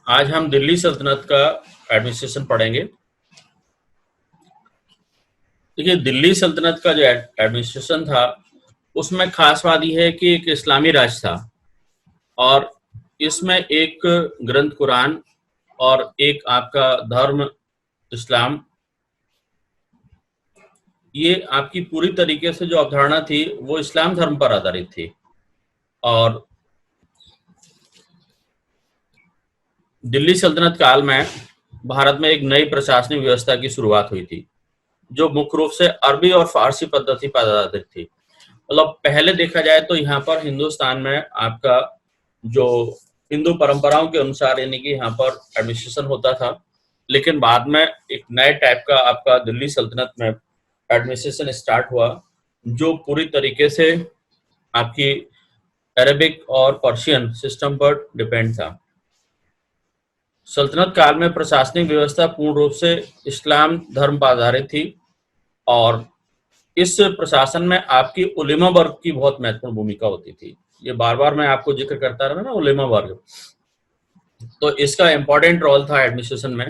आज हम दिल्ली सल्तनत का एडमिनिस्ट्रेशन पढ़ेंगे। देखिए, दिल्ली सल्तनत का जो एडमिनिस्ट्रेशन था उसमें खास बात यह है कि एक इस्लामी राज था और इसमें एक ग्रंथ कुरान और एक आपका धर्म इस्लाम, ये आपकी पूरी तरीके से जो अवधारणा थी वो इस्लाम धर्म पर आधारित थी। और दिल्ली सल्तनत काल में भारत में एक नई प्रशासनिक व्यवस्था की शुरुआत हुई थी जो मुख्य रूप से अरबी और फारसी पद्धति पर आधारित थी। मतलब पहले देखा जाए तो यहाँ पर हिंदुस्तान में आपका जो हिंदू परंपराओं के अनुसार यानी कि यहाँ पर एडमिनिस्ट्रेशन होता था, लेकिन बाद में एक नए टाइप का आपका दिल्ली सल्तनत में एडमिनिस्ट्रेशन स्टार्ट हुआ जो पूरी तरीके से आपकी अरेबिक और पर्शियन सिस्टम पर डिपेंड था। सल्तनत काल में प्रशासनिक व्यवस्था पूर्ण रूप से इस्लाम धर्म पर आधारित थी और इस प्रशासन में आपकी उलेमा वर्ग की बहुत महत्वपूर्ण भूमिका होती थी। ये बार बार मैं आपको जिक्र करता रहा ना, उलेमा वर्ग, तो इसका इम्पोर्टेंट रोल था एडमिनिस्ट्रेशन में।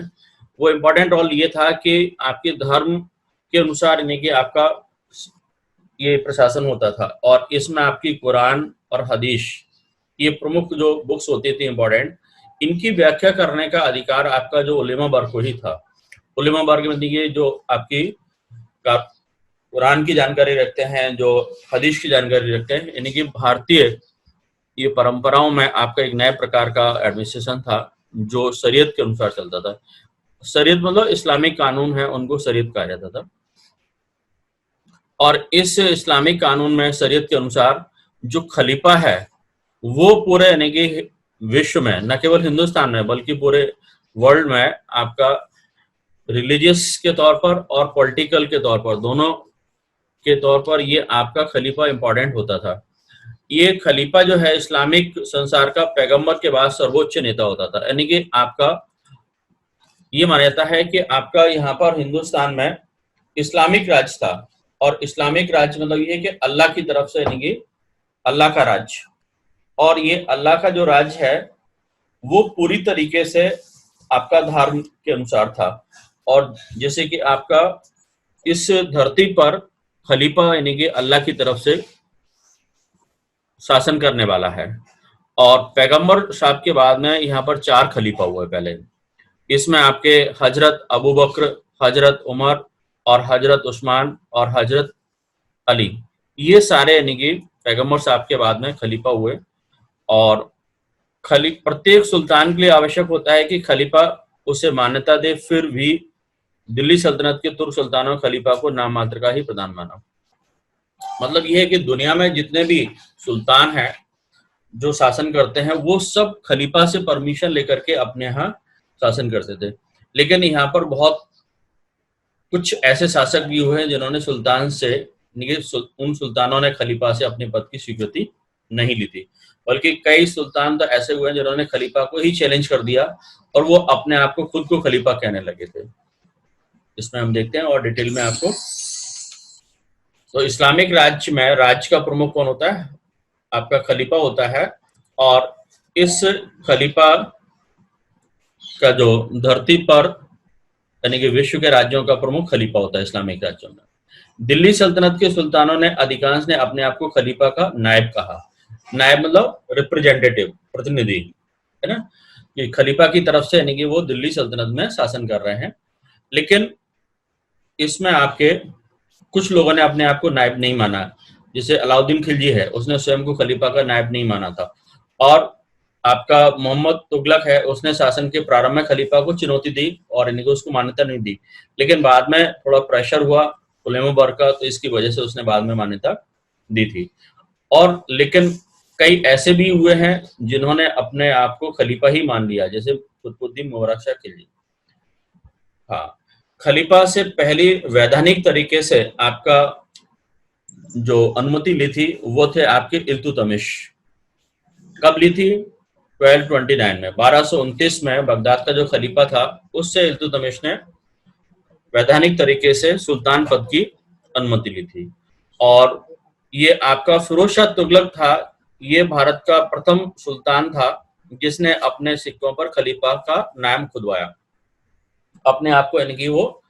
वो इम्पोर्टेंट रोल ये था कि आपके धर्म के अनुसार यानी कि आपका ये प्रशासन होता था और इसमें आपकी कुरान और हदीस, ये प्रमुख जो बुक्स होती थी इम्पोर्टेंट, इनकी व्याख्या करने का अधिकार आपका जो उलेमा वर्ग को ही था। उलेमा वर्ग में ये जो आपकी कुरान की जानकारी रखते हैं, जो हदीस की जानकारी रखते हैं, यानी कि भारतीय ये परंपराओं में आपका एक नए प्रकार का एडमिनिस्ट्रेशन था जो शरीयत के अनुसार चलता था। शरीयत मतलब इस्लामिक कानून है, उनको शरीयत कहा जाता था। और इस इस्लामिक कानून में शरीयत के अनुसार जो खलीफा है वो पूरे यानी कि विश्व में, न केवल हिंदुस्तान में बल्कि पूरे वर्ल्ड में आपका रिलीजियस के तौर पर और पॉलिटिकल के तौर पर, दोनों के तौर पर ये आपका खलीफा इंपॉर्टेंट होता था। ये खलीफा जो है इस्लामिक संसार का पैगंबर के बाद सर्वोच्च नेता होता था। यानी कि आपका ये माना जाता है कि आपका यहाँ पर हिंदुस्तान में इस्लामिक राज था और इस्लामिक राज मतलब ये कि अल्लाह की तरफ से, यानी कि अल्लाह का राज, और ये अल्लाह का जो राज है वो पूरी तरीके से आपका धर्म के अनुसार था। और जैसे कि आपका इस धरती पर खलीफा यानी कि अल्लाह की तरफ से शासन करने वाला है। और पैगंबर साहब के बाद में यहाँ पर 4 खलीफा हुए पहले। इसमें आपके हजरत अबू बकर, हजरत उमर और हजरत उस्मान और हजरत अली, ये सारे यानी कि पैगंबर साहब के बाद में खलीफा हुए। और प्रत्येक सुल्तान के लिए आवश्यक होता है कि खलीफा उसे मान्यता दे, फिर भी दिल्ली सल्तनत के तुर्क सुल्तानों खलीफा को नाम मात्र का ही प्रधान माना। मतलब यह है कि दुनिया में जितने भी सुल्तान हैं जो शासन करते हैं वो सब खलीफा से परमिशन लेकर के अपने यहाँ शासन करते थे। लेकिन यहाँ पर बहुत कुछ ऐसे शासक भी हुए हैं जिन्होंने सुल्तान से, उन सुल्तानों ने खलीफा से अपने पद की स्वीकृति नहीं ली थी, बल्कि कई सुल्तान तो ऐसे हुए हैं जिन्होंने खलीफा को ही चैलेंज कर दिया और वो अपने आप को खुद को खलीफा कहने लगे थे। इसमें हम देखते हैं और डिटेल में आपको। तो इस्लामिक राज्य में राज्य का प्रमुख कौन होता है? आपका खलीफा होता है। और इस खलीफा का जो धरती पर यानी कि विश्व के राज्यों का प्रमुख खलीफा होता है इस्लामिक राज्यों में। दिल्ली सल्तनत के सुल्तानों ने अधिकांश ने अपने आप को खलीफा का नायब कहा। नायब मतलब रिप्रेजेंटेटिव, प्रतिनिधि, है ना, कि खलीफा की तरफ से यानी कि वो दिल्ली सल्तनत में शासन कर रहे हैं। लेकिन इसमें आपके कुछ लोगों ने अपने आप को नायब नहीं माना, जैसे अलाउद्दीन खिलजी है, उसने स्वयं को खलीफा का नायब नहीं माना था। और आपका मोहम्मद तुगलक है, उसने शासन के प्रारंभ में खलीफा को चुनौती दी और यानी कि उसको मान्यता नहीं दी, लेकिन बाद में थोड़ा प्रेशर हुआ उलेमा वर्ग का, तो इसकी वजह से उसने बाद में मान्यता दी थी। और लेकिन कई ऐसे भी हुए हैं जिन्होंने अपने आप को खलीफा ही मान लिया, जैसे कुतुबुद्दीन मुबारक शाह खिलजी। हाँ, खलीफा से पहली वैधानिक तरीके से आपका जो अनुमति ली थी वो थे आपके इल्तुतमिश। कब ली थी? 1229 में, 1229 में बगदाद का जो खलीफा था उससे इल्तुतमिश ने वैधानिक तरीके से सुल्तान पद की अनुमति ली थी। और ये आपका फिरोज शाह तुगलक था, ये भारत का प्रथम सुल्तान था जिसने अपने सिक्कों पर खलीफा का नाम खुदवाया, अपने आप को यानी कि वो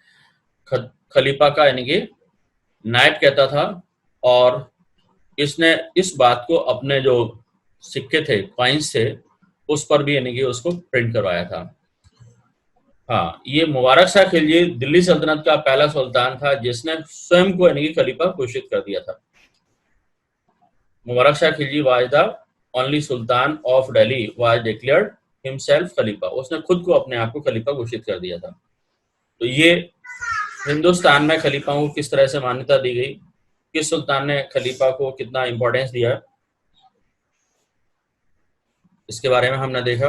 खलीफा का यानी कि नायब कहता था। और इसने इस बात को अपने जो सिक्के थे, कॉइन्स थे, उस पर भी यानी कि उसको प्रिंट करवाया था। हाँ, ये मुबारक शाह खिलजी दिल्ली सल्तनत का पहला सुल्तान था जिसने स्वयं को यानी कि खलीफा घोषित कर दिया था। Mubarak Shah Khilji was the only sultan of Delhi was declared himself khalifa. उसने खुद को अपने आप को खलीफा घोषित कर दिया था। तो ये हिंदुस्तान में खलीफाओं को किस तरह से मान्यता दी गई, किस सुल्तान ने खलीफा को कितना इंपॉर्टेंस दिया, इसके बारे में हमने देखा।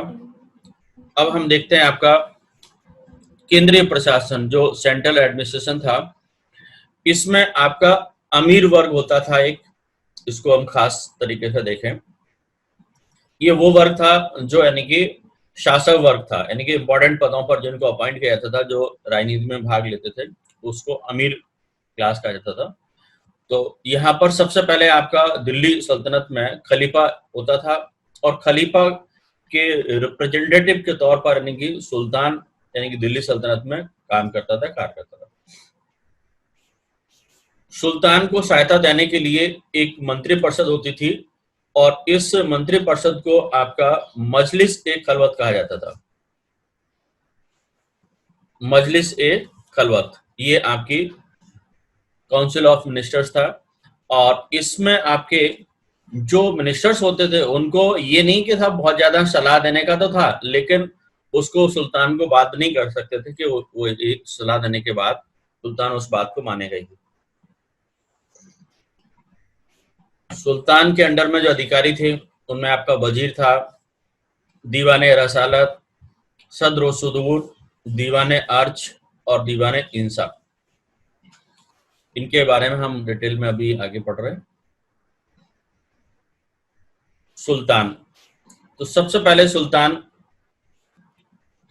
अब हम देखते हैं आपका केंद्रीय प्रशासन, जो सेंट्रल एडमिनिस्ट्रेशन था। इसमें आपका अमीर वर्ग होता था एक, इसको हम खास तरीके से देखें, ये वो वर्ग था जो यानी कि शासक वर्ग था, यानी कि इंपॉर्टेंट पदों पर जिनको अपॉइंट किया जाता था, जो राजनीति में भाग लेते थे, उसको अमीर क्लास कहा जाता था। तो यहाँ पर सबसे पहले आपका दिल्ली सल्तनत में खलीफा होता था, और खलीफा के रिप्रेजेंटेटिव के तौर पर यानी कि सुल्तान यानी कि दिल्ली सल्तनत में काम करता था, कार्य करता था। सुल्तान को सहायता देने के लिए एक मंत्रिपरिषद होती थी, और इस मंत्रिपरिषद को आपका मजलिस ए खलवत कहा जाता था। मजलिस ए खलवत, ये आपकी काउंसिल ऑफ मिनिस्टर्स था। और इसमें आपके जो मिनिस्टर्स होते थे उनको ये नहीं कि था बहुत ज्यादा सलाह देने का तो था, लेकिन उसको सुल्तान को बात नहीं कर सकते थे कि वो एक सलाह देने के बाद सुल्तान उस बात को मानेगा ही। सुल्तान के अंडर में जो अधिकारी थे उनमें आपका वजीर था, दीवाने रसालत, सदर सुदूर, दीवाने अर्च और दीवाने इंसाफ। इनके बारे में हम डिटेल में अभी आगे पढ़ रहे हैं। सुल्तान, तो सबसे पहले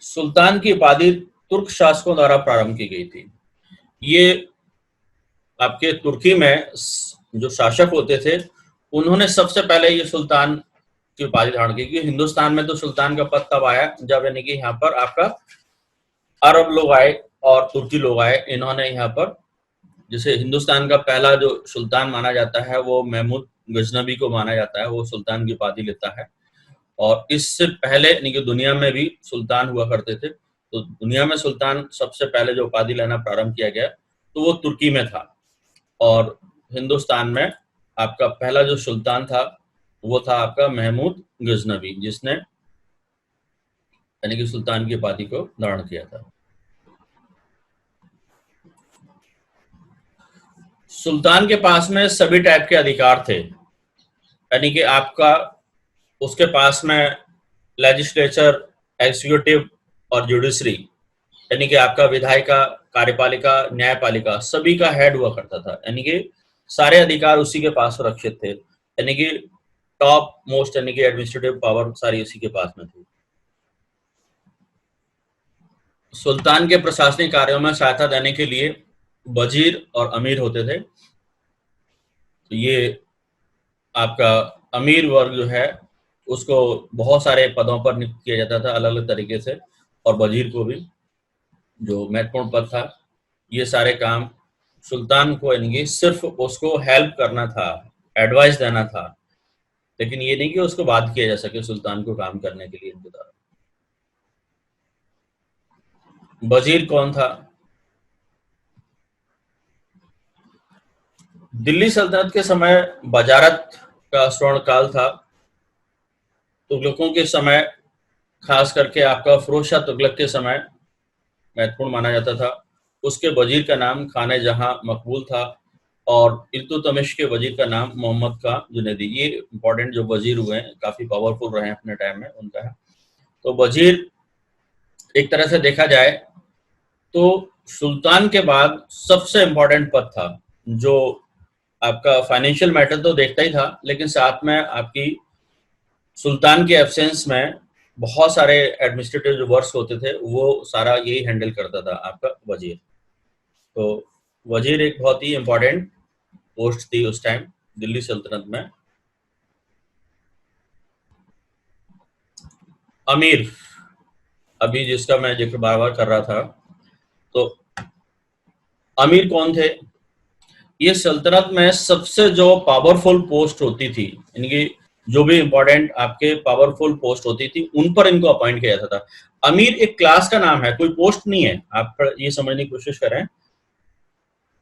सुल्तान की उपाधि तुर्क शासकों द्वारा प्रारंभ की गई थी। ये आपके तुर्की में जो शासक होते थे उन्होंने सबसे पहले ये सुल्तान की उपाधि धारण की। क्योंकि हिंदुस्तान में तो सुल्तान का पद तब आया जब यानी कि यहाँ पर आपका अरब लोग आए और तुर्की लोग आए। इन्होंने यहाँ पर, जैसे हिंदुस्तान का पहला जो सुल्तान माना जाता है वो महमूद गजनबी को माना जाता है, वो सुल्तान की उपाधि लेता है। और इससे पहले यानी कि दुनिया में भी सुल्तान हुआ करते थे। तो दुनिया में सुल्तान सबसे पहले जो उपाधि लेना प्रारंभ किया गया तो वो तुर्की में था, और हिंदुस्तान में आपका पहला जो सुल्तान था वो था आपका महमूद गजनबी, जिसने यानी कि सुल्तान की उपाधि को धारण किया था। सुल्तान के पास में सभी टाइप के अधिकार थे, यानी कि आपका उसके पास में लेजिस्लेचर, एग्जीक्यूटिव और जुडिशरी, यानी कि आपका विधायिका, कार्यपालिका, न्यायपालिका, सभी का हेड हुआ करता था। यानी कि सारे अधिकार उसी के पास सुरक्षित थे, यानी कि टॉप मोस्ट यानी कि एडमिनिस्ट्रेटिव पावर सारी उसी के पास में थी। सुल्तान के प्रशासनिक कार्यों में सहायता देने के लिए वजीर और अमीर होते थे। तो ये आपका अमीर वर्ग जो है उसको बहुत सारे पदों पर नियुक्त किया जाता था अलग अलग तरीके से, और वजीर को भी, जो महत्वपूर्ण पद था। ये सारे काम सुल्तान को यानी कि सिर्फ उसको हेल्प करना था, एडवाइस देना था, लेकिन ये नहीं कि उसको बाध्य किया जा सके सुल्तान को काम करने के लिए इनके द्वारा। वजीर कौन था? दिल्ली सल्तनत के समय वजारत का स्वर्ण काल था। तुगलकों के समय, खास करके आपका फिरोज शाह तुगलक के समय महत्वपूर्ण माना जाता था। उसके वजीर का नाम खाने जहां मकबूल था, और इल्तुतमिश के वजीर का नाम मोहम्मद का जुनैदी। ये इंपॉर्टेंट जो वजीर हुए हैं, काफी पावरफुल रहे हैं अपने टाइम में, उनका है। तो वजीर एक तरह से देखा जाए तो सुल्तान के बाद सबसे इंपॉर्टेंट पद था, जो आपका फाइनेंशियल मैटर तो देखता ही था, लेकिन साथ में आपकी सुल्तान के एब्सेंस में बहुत सारे एडमिनिस्ट्रेटिव जो वर्क्स होते थे वो सारा यही हैंडल करता था आपका वजीर। तो वजीर एक बहुत ही इंपॉर्टेंट पोस्ट थी उस टाइम दिल्ली सल्तनत में। अमीर, अभी जिसका मैं जिक्र बार बार कर रहा था, तो अमीर कौन थे? ये सल्तनत में सबसे जो पावरफुल पोस्ट होती थी, इनकी जो भी इंपॉर्टेंट आपके पावरफुल पोस्ट होती थी, उन पर इनको अपॉइंट किया जाता था। अमीर एक क्लास का नाम है, कोई पोस्ट नहीं है। आप ये समझने की कोशिश करें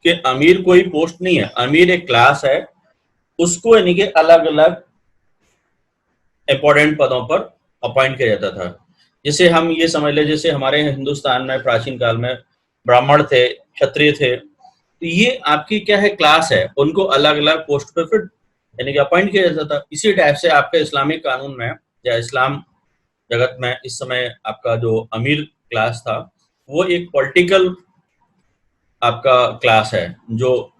कि अमीर कोई पोस्ट नहीं है, अमीर एक क्लास है, उसको यानी कि अलग अलग इंपॉर्टेंट पदों पर अपॉइंट किया जाता था। जैसे हम ये समझ ले, जैसे हमारे हिंदुस्तान में प्राचीन काल में ब्राह्मण थे, क्षत्रिय थे, तो ये आपकी क्या है, क्लास है, उनको अलग अलग पोस्ट पे फिर यानी कि अपॉइंट किया जाता था। इसी टाइप से आपके इस्लामिक कानून में या इस्लाम जगत में इस समय आपका जो अमीर क्लास था, वो एक पॉलिटिकल आपका क्लास है, जो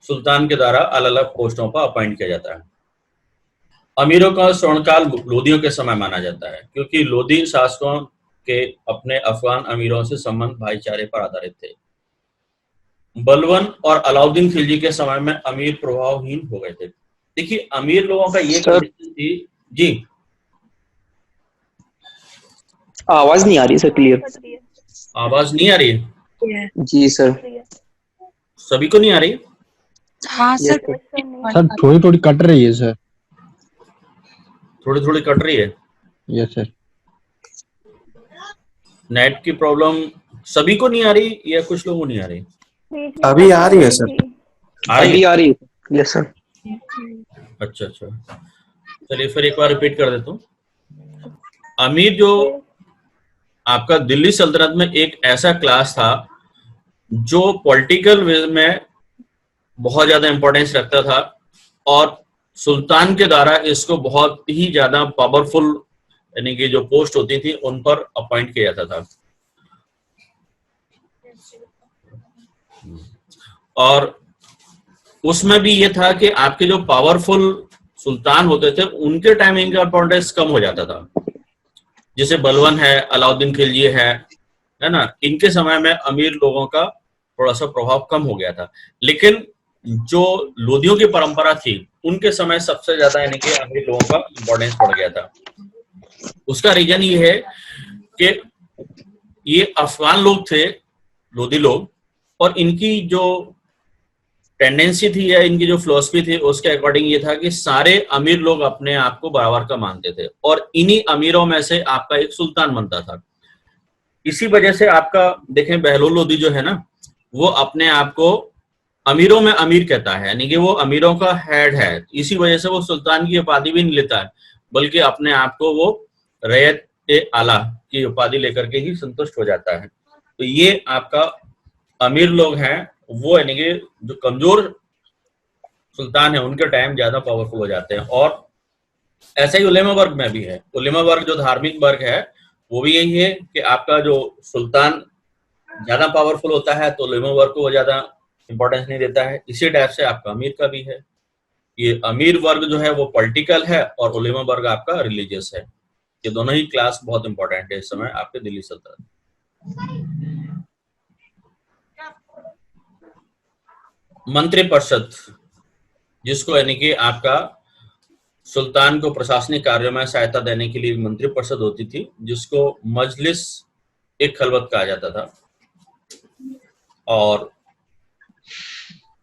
सुल्तान के द्वारा अलग अलग पोस्टों पर अपॉइंट किया जाता है। अमीरों का स्वर्णकाल लोदियों के समय माना जाता है, क्योंकि लोदी शासकों के अपने अफगान अमीरों से संबंध भाईचारे पर आधारित थे। बलवन और अलाउद्दीन खिलजी के समय में अमीर प्रभावहीन हो गए थे। देखिए, अमीर लोगों का ये सर कंडीशन थी। जी, आवाज नहीं आ रही सर क्लियर। आवाज नहीं आ रही है? जी सर। सभी को नहीं आ रही? हाँ यस सर। सर थोड़ी थोड़ी कट रही है सर। थोड़ी थोड़ी कट रही है। Yes sir. नेट की प्रॉब्लम सभी को नहीं आ रही या कुछ लोगों को नहीं आ रही? अभी आ रही है सर। आ रही अभी है? आ रही है। Yes sir. अच्छा अच्छा, चलिए फिर एक बार रिपीट कर देता हूँ। अमीर जो आपका दिल्ली सल्तनत में एक ऐसा क्लास था जो पॉलिटिकल वे में बहुत ज्यादा इंपॉर्टेंस रखता था, और सुल्तान के द्वारा इसको बहुत ही ज्यादा पावरफुल यानी कि जो पोस्ट होती थी उन पर अपॉइंट किया जाता था। और उसमें भी ये था कि आपके जो पावरफुल सुल्तान होते थे उनके टाइम इनका इंपॉर्टेंस कम हो जाता था। जैसे बलवन है, अलाउद्दीन खिलजी है ना, इनके समय में अमीर लोगों का थोड़ा सा प्रभाव कम हो गया था। लेकिन जो लोदियों की परंपरा थी, उनके समय सबसे ज्यादा यानी कि अमीर लोगों का इंपॉर्टेंस बढ़ गया था। उसका रीजन ये है कि ये अफगान लोग थे, लोदी लोग, और इनकी जो टेंडेंसी थी या इनकी जो फिलोसफी थी उसके अकॉर्डिंग ये था कि सारे अमीर लोग अपने आप को बराबर का मानते थे, और इन्हीं अमीरों में से आपका एक सुल्तान बनता था। इसी वजह से आपका देखें, बहलोल लोदी जो है ना, वो अपने आप को अमीरों में अमीर कहता है, यानी कि वो अमीरों का हेड है। इसी वजह से वो सुल्तान की उपाधि भी नहीं लेता है, बल्कि अपने आप को वो रैयत ए आला की उपाधि लेकर के ही संतुष्ट हो जाता है। तो ये आपका अमीर लोग हैं, वो यानी कि जो कमजोर सुल्तान है उनके टाइम ज्यादा पावरफुल हो जाते हैं। और ऐसा ही उलेमा वर्ग में भी है। उलेमा वर्ग जो धार्मिक वर्ग है, वो भी यही है कि आपका जो सुल्तान ज्यादा पावरफुल होता है तो उलेमा वर्ग को वो ज्यादा इंपॉर्टेंस नहीं देता है। इसी टाइप से आपका अमीर का भी है। ये अमीर वर्ग जो है वो पॉलिटिकल है, और उलेमा वर्ग आपका रिलीजियस है। ये दोनों ही क्लास बहुत इंपॉर्टेंट है इस समय आपके दिल्ली सल्तनत। मंत्रिपरिषद, जिसको यानी कि आपका सुल्तान को प्रशासनिक कार्यों में सहायता देने के लिए मंत्रिपरिषद होती थी, जिसको मजलिस एक खलवत कहा जाता था। और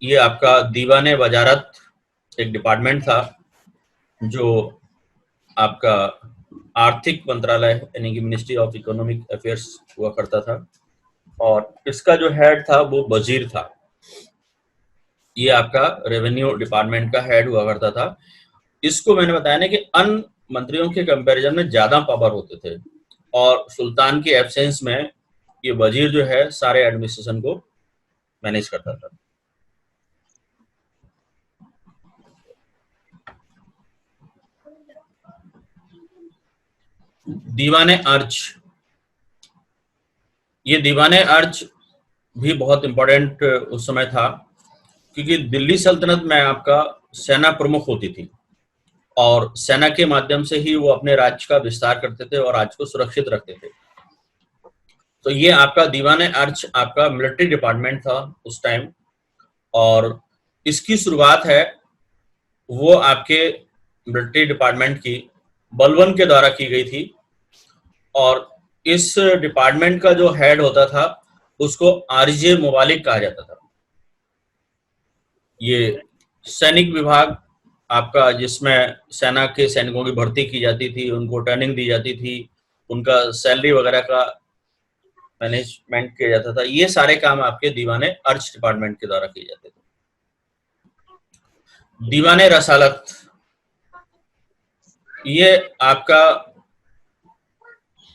ये आपका दीवाने वजारत एक डिपार्टमेंट था, जो आपका आर्थिक मंत्रालय यानी कि मिनिस्ट्री ऑफ इकोनॉमिक अफेयर्स हुआ करता था, और इसका जो हेड था वो वजीर था। ये आपका रेवेन्यू डिपार्टमेंट का हेड हुआ करता था। इसको मैंने बताया ना कि अन्य मंत्रियों के कंपैरिजन में ज्यादा पावर होते थे, और सुल्तान के एब्सेंस में ये वजीर जो है सारे एडमिनिस्ट्रेशन को मैनेज करता था। दीवाने अर्ज, ये दीवाने अर्ज भी बहुत इंपॉर्टेंट उस समय था, क्योंकि दिल्ली सल्तनत में आपका सेना प्रमुख होती थी, और सेना के माध्यम से ही वो अपने राज्य का विस्तार करते थे और राज्य को सुरक्षित रखते थे। तो ये आपका दीवाने अर्ज आपका मिलिट्री डिपार्टमेंट था उस टाइम, और इसकी शुरुआत है वो आपके मिलिट्री डिपार्टमेंट की बलवन के द्वारा की गई थी। और इस डिपार्टमेंट का जो हेड होता था उसको आरजे मुबालिक कहा जाता था। ये सैनिक विभाग आपका, जिसमें सेना के सैनिकों की भर्ती की जाती थी, उनको ट्रेनिंग दी जाती थी, उनका सैलरी वगैरह का मैनेजमेंट किया जाता था, ये सारे काम आपके दीवाने अर्च डिपार्टमेंट के द्वारा किए जाते थे। दीवाने रसालत, ये आपका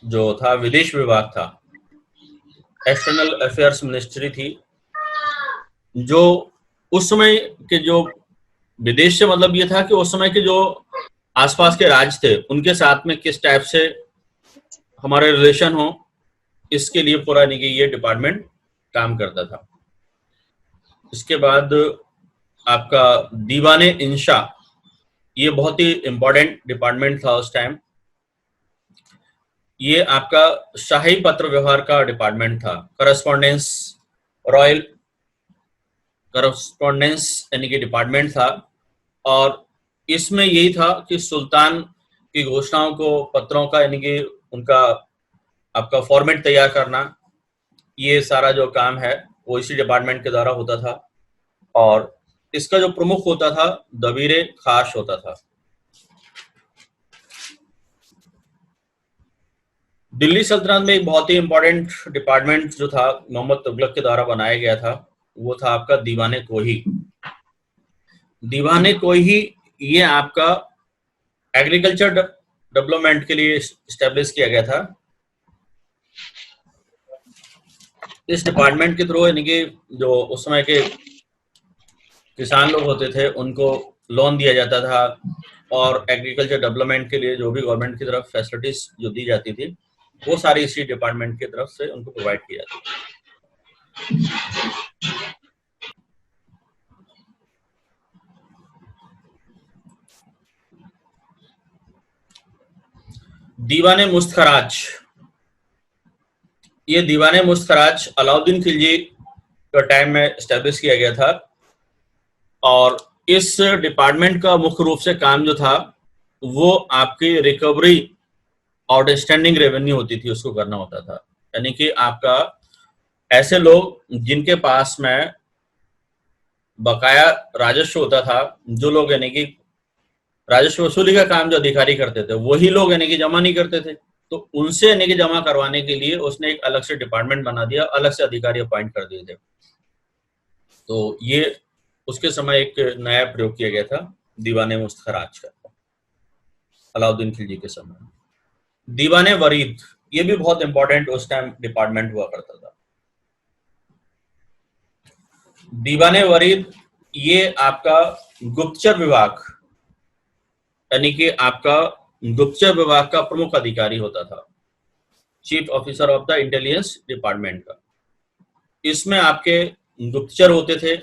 जो था विदेश विभाग था, एक्सटर्नल अफेयर्स मिनिस्ट्री थी, जो उस समय के जो विदेश से मतलब ये था कि उस समय के जो आसपास के राज्य थे उनके साथ में किस टाइप से हमारे रिलेशन हो, इसके लिए पूरा नहीं कि ये डिपार्टमेंट काम करता था। इसके बाद आपका दीवाने इंशा, ये बहुत ही इंपॉर्टेंट डिपार्टमेंट था उस टाइम। ये आपका शाही पत्र व्यवहार का डिपार्टमेंट था, करस्पॉन्डेंस, रॉयल करस्पॉन्डेंस यानी कि डिपार्टमेंट था। और इसमें यही था कि सुल्तान की घोषणाओं को, पत्रों का यानी कि उनका आपका फॉर्मेट तैयार करना, ये सारा जो काम है वो इसी डिपार्टमेंट के द्वारा होता था। और इसका जो प्रमुख होता था दबीरे खास होता था। दिल्ली सल्तनत में एक बहुत ही इंपॉर्टेंट डिपार्टमेंट जो था मोहम्मद तुगलक के द्वारा बनाया गया था, वो था आपका दीवाने कोही। दीवाने कोही ये आपका एग्रीकल्चर डेवलपमेंट के लिए स्टैब्लिश किया गया था। इस डिपार्टमेंट के थ्रू यानी कि जो उस समय के किसान लोग होते थे उनको लोन दिया जाता था, और एग्रीकल्चर डेवलपमेंट के लिए जो भी गवर्नमेंट की तरफ फैसिलिटीज जो दी जाती थी वो सारी इसी डिपार्टमेंट की तरफ से उनको प्रोवाइड की जाती थी। दीवाने मुस्तखराज, ये दीवाने मुस्तखराज अलाउद्दीन खिलजी का टाइम में एस्टेब्लिश किया गया था। और इस डिपार्टमेंट का मुख्य रूप से काम जो था वो आपकी रिकवरी आउटस्टैंडिंग रेवेन्यू होती थी, उसको करना होता था। यानी कि आपका ऐसे लोग जिनके पास में बकाया राजस्व होता था, जो लोग यानी कि राजस्व वसूली का काम जो अधिकारी करते थे वही लोग यानी कि जमा नहीं करते थे, तो उनसे यानी कि जमा करवाने के लिए उसने एक अलग से डिपार्टमेंट बना दिया, अलग से अधिकारी अपॉइंट कर दिए थे। तो ये उसके समय एक नया प्रयोग किया गया था दीवाने मुस्तखराज का, अलाउद्दीन खिलजी के समय। दीवाने वरीद, ये भी बहुत इंपॉर्टेंट उस टाइम डिपार्टमेंट हुआ करता था। दीवाने वरीद ये आपका गुप्तचर विभाग यानी कि आपका गुप्तचर विभाग का प्रमुख अधिकारी होता था, chief officer of the intelligence department का। इसमें आपके गुप्तचर होते थे,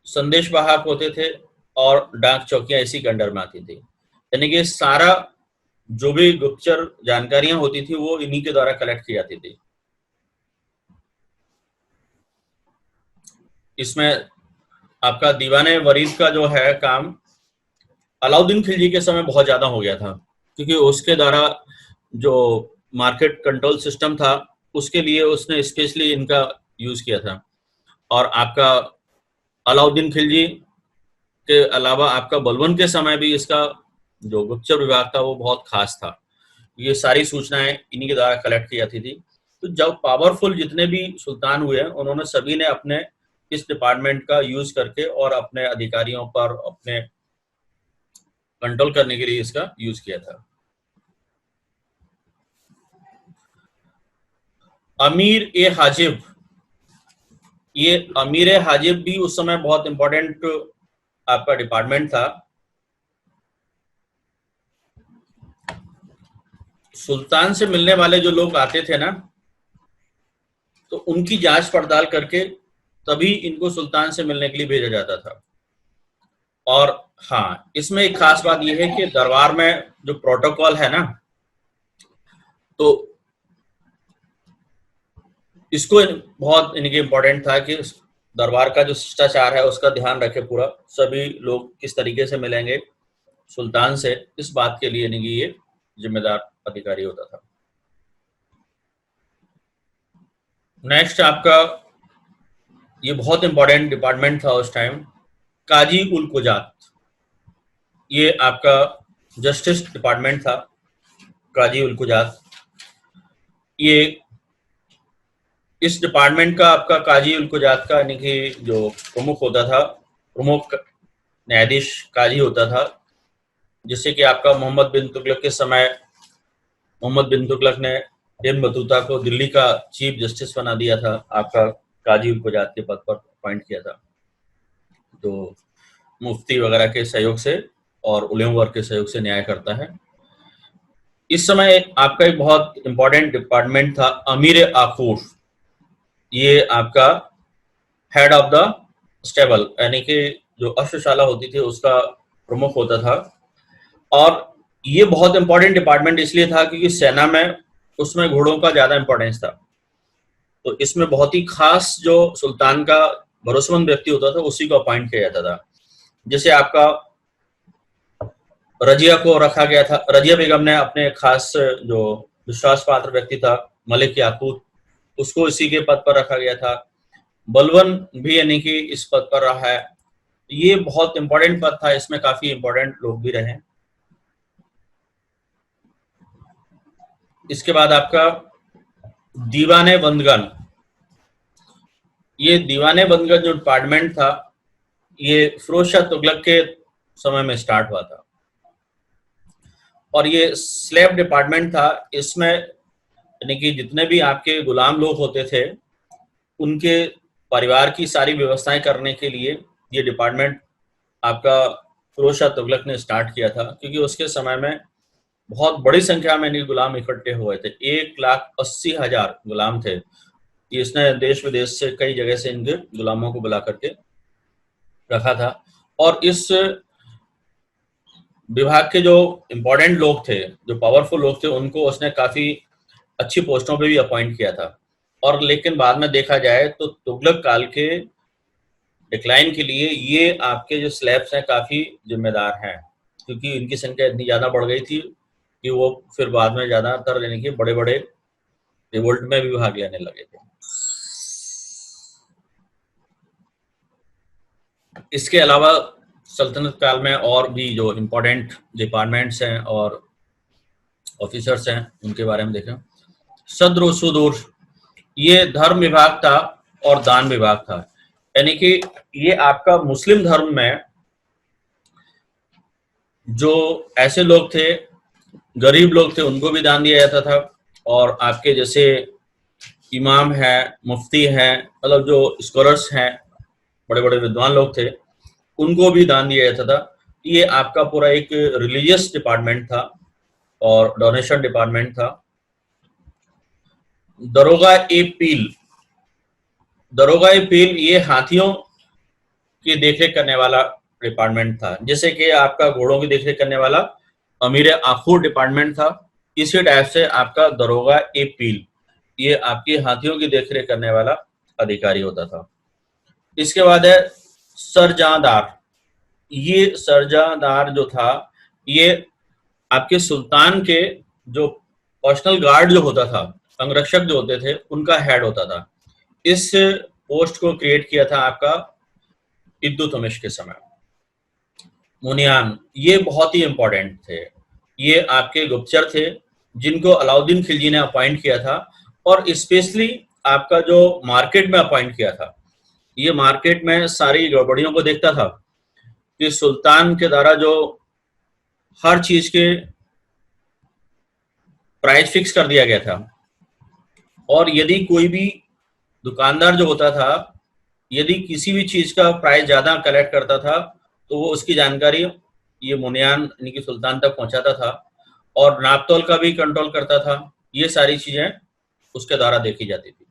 संदेश वाहक होते थे, और डाक चौकियां इसी के अंडर में आती थी। यानी कि सारा जो भी गुप्तचर जानकारियां होती थी वो इन्हीं के द्वारा कलेक्ट की जाती थी। इसमें आपका दीवाने वरीद का जो है काम अलाउद्दीन खिलजी के समय बहुत ज्यादा हो गया था, क्योंकि उसके द्वारा जो मार्केट कंट्रोल सिस्टम था उसके लिए उसने स्पेशली इनका यूज किया था। और आपका अलाउद्दीन खिलजी के अलावा आपका बलबन के समय भी इसका जो गुप्तचर विभाग था वो बहुत खास था। ये सारी सूचनाएं इन्हीं के द्वारा कलेक्ट की जाती थी। तो जब पावरफुल जितने भी सुल्तान हुए उन्होंने सभी ने अपने इस डिपार्टमेंट का यूज करके और अपने अधिकारियों पर अपने कंट्रोल करने के लिए इसका यूज किया था। अमीर ए हाजिब, ये अमीर ए हाजिब भी उस समय बहुत इंपॉर्टेंट आपका डिपार्टमेंट था। सुल्तान से मिलने वाले जो लोग आते थे ना, तो उनकी जांच पड़ताल करके तभी इनको सुल्तान से मिलने के लिए भेजा जाता था। और हाँ, इसमें एक खास बात यह है कि दरबार में जो प्रोटोकॉल है ना, तो इसको बहुत इनके इम्पोर्टेंट था कि दरबार का जो शिष्टाचार है उसका ध्यान रखे पूरा, सभी लोग किस तरीके से मिलेंगे सुल्तान से, इस बात के लिए ये जिम्मेदार अधिकारी होता था। नेक्स्ट आपका ये बहुत इंपॉर्टेंट डिपार्टमेंट था उस टाइम, काजी उल कुजात। ये आपका जस्टिस डिपार्टमेंट था, काजी उल कुजात। ये इस डिपार्टमेंट का आपका काजी उल कुजात का यानी कि जो प्रमुख होता था, प्रमुख न्यायाधीश काजी होता था, जिससे कि आपका मोहम्मद बिन तुगलक के समय मोहम्मद बिन तुगलक ने इब्न बतूता को दिल्ली का चीफ जस्टिस बना दिया था, आपका काजी उल कुजात के पद पर अपॉइंट किया था। तो मुफ्ती वगैरह के सहयोग से और उलेमा वर्ग के सहयोग से न्याय करता है। इस समय आपका एक बहुत इंपॉर्टेंट डिपार्टमेंट था अमीर आखूर। ये आपका हेड ऑफ द स्टेबल यानी कि जो अश्वशाला होती थी उसका प्रमुख होता था। और ये बहुत इंपॉर्टेंट डिपार्टमेंट इसलिए था क्योंकि सेना में उसमें घोड़ों का ज्यादा इंपॉर्टेंस था। तो इसमें बहुत ही खास जो सुल्तान का भरोसेमंद व्यक्ति होता था उसी को अपॉइंट किया जाता था। जैसे आपका रजिया को रखा गया था, रजिया बेगम ने अपने खास जो विश्वास पात्र व्यक्ति था मलिक याकूत, उसको इसी के पद पर रखा गया था। बलवन भी यानी कि इस पद पर रहा है। ये बहुत इंपॉर्टेंट पद था, इसमें काफी इंपॉर्टेंट लोग भी रहे। इसके बाद आपका दीवाने बंदगन। ये दीवाने बंदगन जो डिपार्टमेंट था ये फिरोज शाह तुगलक के समय में स्टार्ट हुआ था और ये स्लेव डिपार्टमेंट था। इसमें यानी कि जितने भी आपके गुलाम लोग होते थे उनके परिवार की सारी व्यवस्थाएं करने के लिए ये डिपार्टमेंट आपका फिरोज शाह तुगलक ने स्टार्ट किया था, क्योंकि उसके समय में बहुत बड़ी संख्या में इनके गुलाम इकट्ठे हुए थे। 1,80,000 गुलाम थे। इसने देश विदेश से कई जगह से इनके गुलामों को बुला करके रखा था। और इस विभाग के जो इम्पोर्टेंट लोग थे, जो पावरफुल लोग थे, उनको उसने काफी अच्छी पोस्टों पे भी अपॉइंट किया था। और लेकिन बाद में देखा जाए तो तुगलक काल के डिक्लाइन के लिए ये आपके जो स्लैब्स हैं काफी जिम्मेदार हैं, क्योंकि इनकी संख्या इतनी ज्यादा बढ़ गई थी कि वो फिर बाद में ज्यादातर यानी कि बड़े बड़े रिवोल्ट में भी भाग लेने लगे थे। इसके अलावा सल्तनत काल में और भी जो इम्पोर्टेंट डिपार्टमेंट्स हैं और ऑफिसर्स हैं उनके बारे में देखें। सद्र सुदूर, ये धर्म विभाग था और दान विभाग था, यानी कि ये आपका मुस्लिम धर्म में जो ऐसे लोग थे, गरीब लोग थे, उनको भी दान दिया जाता था। और आपके जैसे इमाम है, मुफ्ती है, मतलब जो स्कॉलर्स हैं, बड़े बड़े विद्वान लोग थे, उनको भी दान दिया जाता था। ये आपका पूरा एक रिलीजियस डिपार्टमेंट था और डोनेशन डिपार्टमेंट था। दरोगा ए पील, दरोगा ए पील ये हाथियों की देखरेख करने वाला डिपार्टमेंट था। जैसे कि आपका घोड़ों की देखरेख करने वाला अमीर आखूर डिपार्टमेंट था, इसी टाइप से आपका दरोगा ए पील ये आपकी हाथियों की देखरेख करने वाला अधिकारी होता था। इसके बाद है सरजादार। ये सरजादार जो था ये आपके सुल्तान के जो पर्सनल गार्ड जो होता था, अंगरक्षक जो होते थे, उनका हेड होता था। इस पोस्ट को क्रिएट किया था आपका इल्तुतमिश के समय। मुनियान, ये बहुत ही इंपॉर्टेंट थे। ये आपके गुप्तचर थे जिनको अलाउद्दीन खिलजी ने अपॉइंट किया था और स्पेशली आपका जो मार्केट में अपॉइंट किया था। ये मार्केट में सारी गड़बड़ियों को देखता था कि सुल्तान के द्वारा जो हर चीज के प्राइस फिक्स कर दिया गया था, और यदि कोई भी दुकानदार जो होता था यदि किसी भी चीज का प्राइस ज्यादा कलेक्ट करता था तो वो उसकी जानकारी ये मुनियान यानी कि सुल्तान तक पहुंचाता था और नापतोल का भी कंट्रोल करता था। ये सारी चीजें उसके द्वारा देखी जाती थी।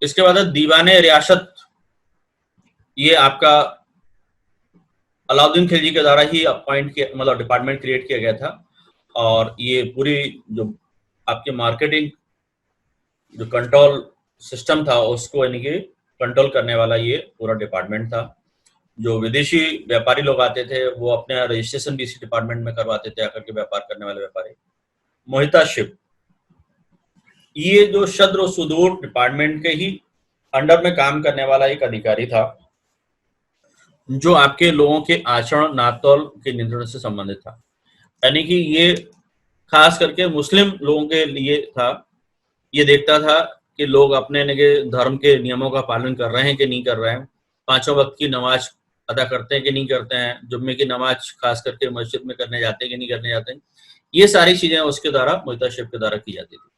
इसके बाद दीवाने रियासत, ये आपका अलाउद्दीन खिलजी के द्वारा ही अपॉइंट किया, मतलब डिपार्टमेंट क्रिएट किया गया था। और ये पूरी जो आपके मार्केटिंग जो कंट्रोल सिस्टम था उसको यानी कि कंट्रोल करने वाला ये पूरा डिपार्टमेंट था। जो विदेशी व्यापारी लोग आते थे वो अपने रजिस्ट्रेशन भी इसी डिपार्टमेंट में करवाते थे, आकर के व्यापार करने वाले व्यापारी। मोहिताशिप, ये जो शद्र और सुदूर डिपार्टमेंट के ही अंडर में काम करने वाला एक अधिकारी था, जो आपके लोगों के आचरण नातौल के नियंत्रण से संबंधित था। यानी कि ये खास करके मुस्लिम लोगों के लिए था। ये देखता था कि लोग अपने धर्म के नियमों का पालन कर रहे हैं कि नहीं कर रहे हैं, पांचों वक्त की नमाज अदा करते हैं कि नहीं करते हैं, जुम्मे की नमाज खास करके मस्जिद में करने जाते हैं कि नहीं करने जाते हैं। ये सारी चीजें उसके द्वारा, मुहताशिब के द्वारा की जाती थी।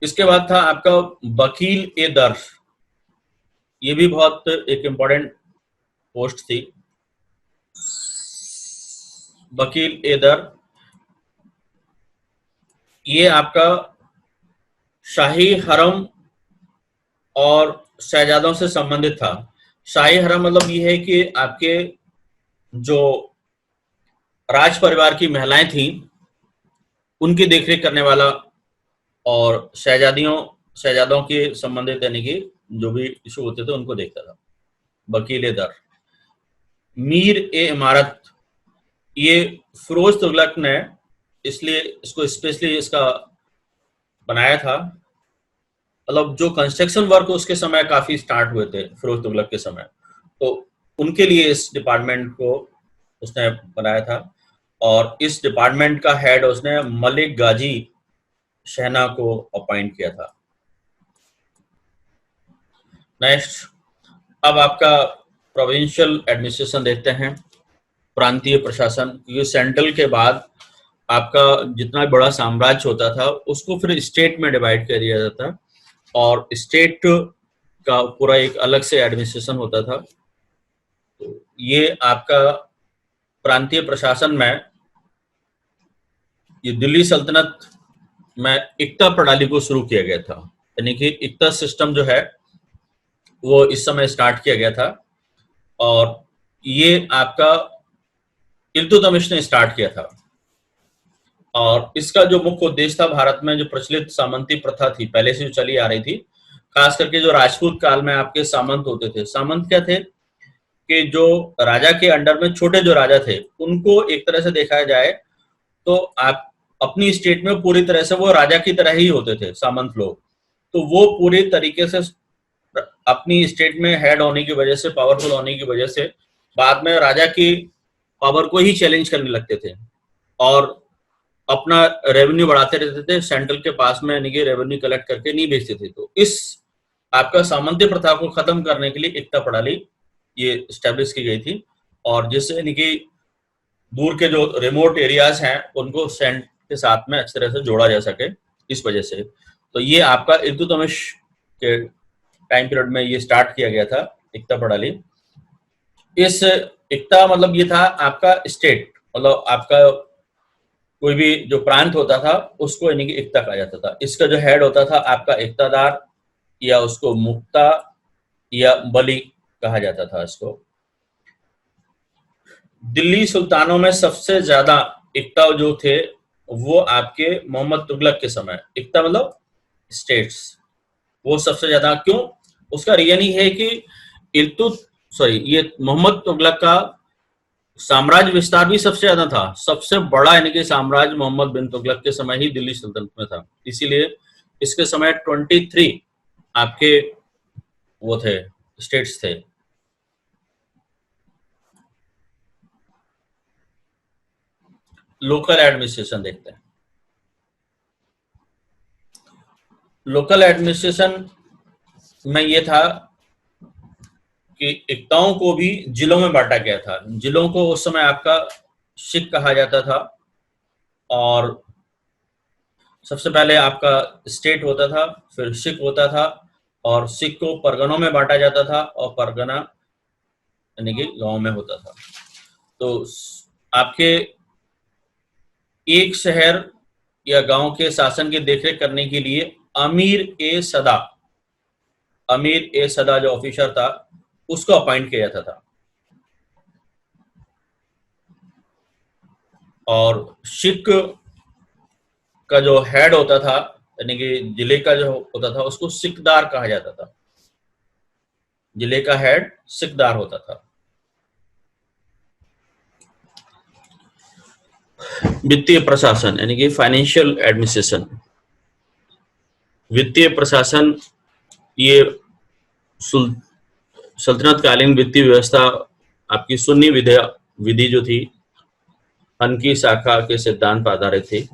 इसके बाद था आपका वकील ए दर। ये भी बहुत एक इम्पोर्टेंट पोस्ट थी, वकील ए दर। ये आपका शाही हरम और शहजादों से संबंधित था। शाही हरम मतलब ये है कि आपके जो राज परिवार की महिलाएं थीं उनकी देखरेख करने वाला, और शहजादों के संबंधित यानी कि जो भी इशू होते थे उनको देखता था, वकील दर। मीर ए इमारत, ये फिरोज तुगलक ने इसलिए इसको स्पेशली इसका बनाया था, मतलब जो कंस्ट्रक्शन वर्क उसके समय काफी स्टार्ट हुए थे फिरोज तुगलक के समय, तो उनके लिए इस डिपार्टमेंट को उसने बनाया था। और इस डिपार्टमेंट का हेड उसने मलिक गाजी शहना को अपॉइंट किया था। नेक्स्ट, अब आपका प्रोविंशियल एडमिनिस्ट्रेशन देखते हैं, प्रांतीय प्रशासन। क्योंकि सेंट्रल के बाद आपका जितना बड़ा साम्राज्य होता था उसको फिर स्टेट में डिवाइड कर दिया जाता, और स्टेट का पूरा एक अलग से एडमिनिस्ट्रेशन होता था। तो ये आपका प्रांतीय प्रशासन में ये दिल्ली सल्तनत में इक्ता प्रणाली को शुरू किया गया था। यानी कि इक्ता सिस्टम जो है वो इस समय स्टार्ट किया गया था, और ये आपका इल्तुतमिश ने स्टार्ट किया था। और इसका जो मुख्य उद्देश्य था, भारत में जो प्रचलित सामंती प्रथा थी पहले से जो चली आ रही थी, खास करके जो राजपूत काल में आपके सामंत होते थे। सामंत क्या थे कि जो राजा के अंडर में छोटे जो राजा थे उनको एक तरह से देखा जाए तो आप अपनी स्टेट में पूरी तरह से वो राजा की तरह ही होते थे सामंत लोग। तो वो पूरी तरीके से अपनी स्टेट में हेड होने की वजह से, पावरफुल होने की वजह से, बाद में राजा की पावर को ही चैलेंज करने लगते थे और अपना रेवेन्यू बढ़ाते रहते थे, सेंट्रल के पास में यानी कि रेवेन्यू कलेक्ट करके नहीं भेजते थे। तो इस आपका सामंती प्रथा को खत्म करने के लिए एकता प्रणाली ये स्टैब्लिश की गई थी, और जिससे यानी कि दूर के जो रिमोट एरियाज हैं उनको सेंट के साथ में अच्छी तरह से जोड़ा जा सके, इस वजह से। तो ये आपका इल्तुतमिश के टाइम पीरियड में ये स्टार्ट किया गया था एकता प्रणाली। इस एकता मतलब ये था आपका स्टेट, मतलब आपका कोई भी जो प्रांत होता था उसको यानी कि एकता कहा जाता था। इसका जो हेड होता था आपका एकतादार, या उसको मुक्ता या बली कहा जाता था इसको। दिल्ली सुल्तानों में सबसे ज्यादा एकता जो थे वो आपके मोहम्मद तुगलक के समय, एकता मतलब स्टेट्स, वो सबसे ज्यादा। क्यों? उसका रीजन ही है कि ये मोहम्मद तुगलक का साम्राज्य विस्तार भी सबसे ज्यादा था। सबसे बड़ा यानी कि साम्राज्य मोहम्मद बिन तुगलक के समय ही दिल्ली सल्तनत में था, इसीलिए इसके समय 23 आपके वो थे, स्टेट्स थे। लोकल एडमिनिस्ट्रेशन देखते हैं। लोकल एडमिनिस्ट्रेशन में ये था कि एकताओं को भी जिलों में बांटा गया था। जिलों को उस समय आपका शिक कहा जाता था, और सबसे पहले आपका स्टेट होता था, फिर शिक होता था, और सिख को परगनों में बांटा जाता था, और परगना यानी कि गांव में होता था। तो आपके एक शहर या गांव के शासन की देखरेख करने के लिए अमीर ए सदा जो ऑफिसर था उसको अपॉइंट किया जाता था। और शिक का जो हेड होता था यानी कि जिले का जो होता था उसको सिकदार कहा जाता था। जिले का हेड सिकदार होता था। वित्तीय प्रशासन यानी कि फाइनेंशियल एडमिनिस्ट्रेशन, वित्तीय प्रशासन, ये सल्तनत कालीन वित्तीय व्यवस्था आपकी सुन्नी विधि जो थी, हनकी शाखा के सिद्धांत पर आधारित थी।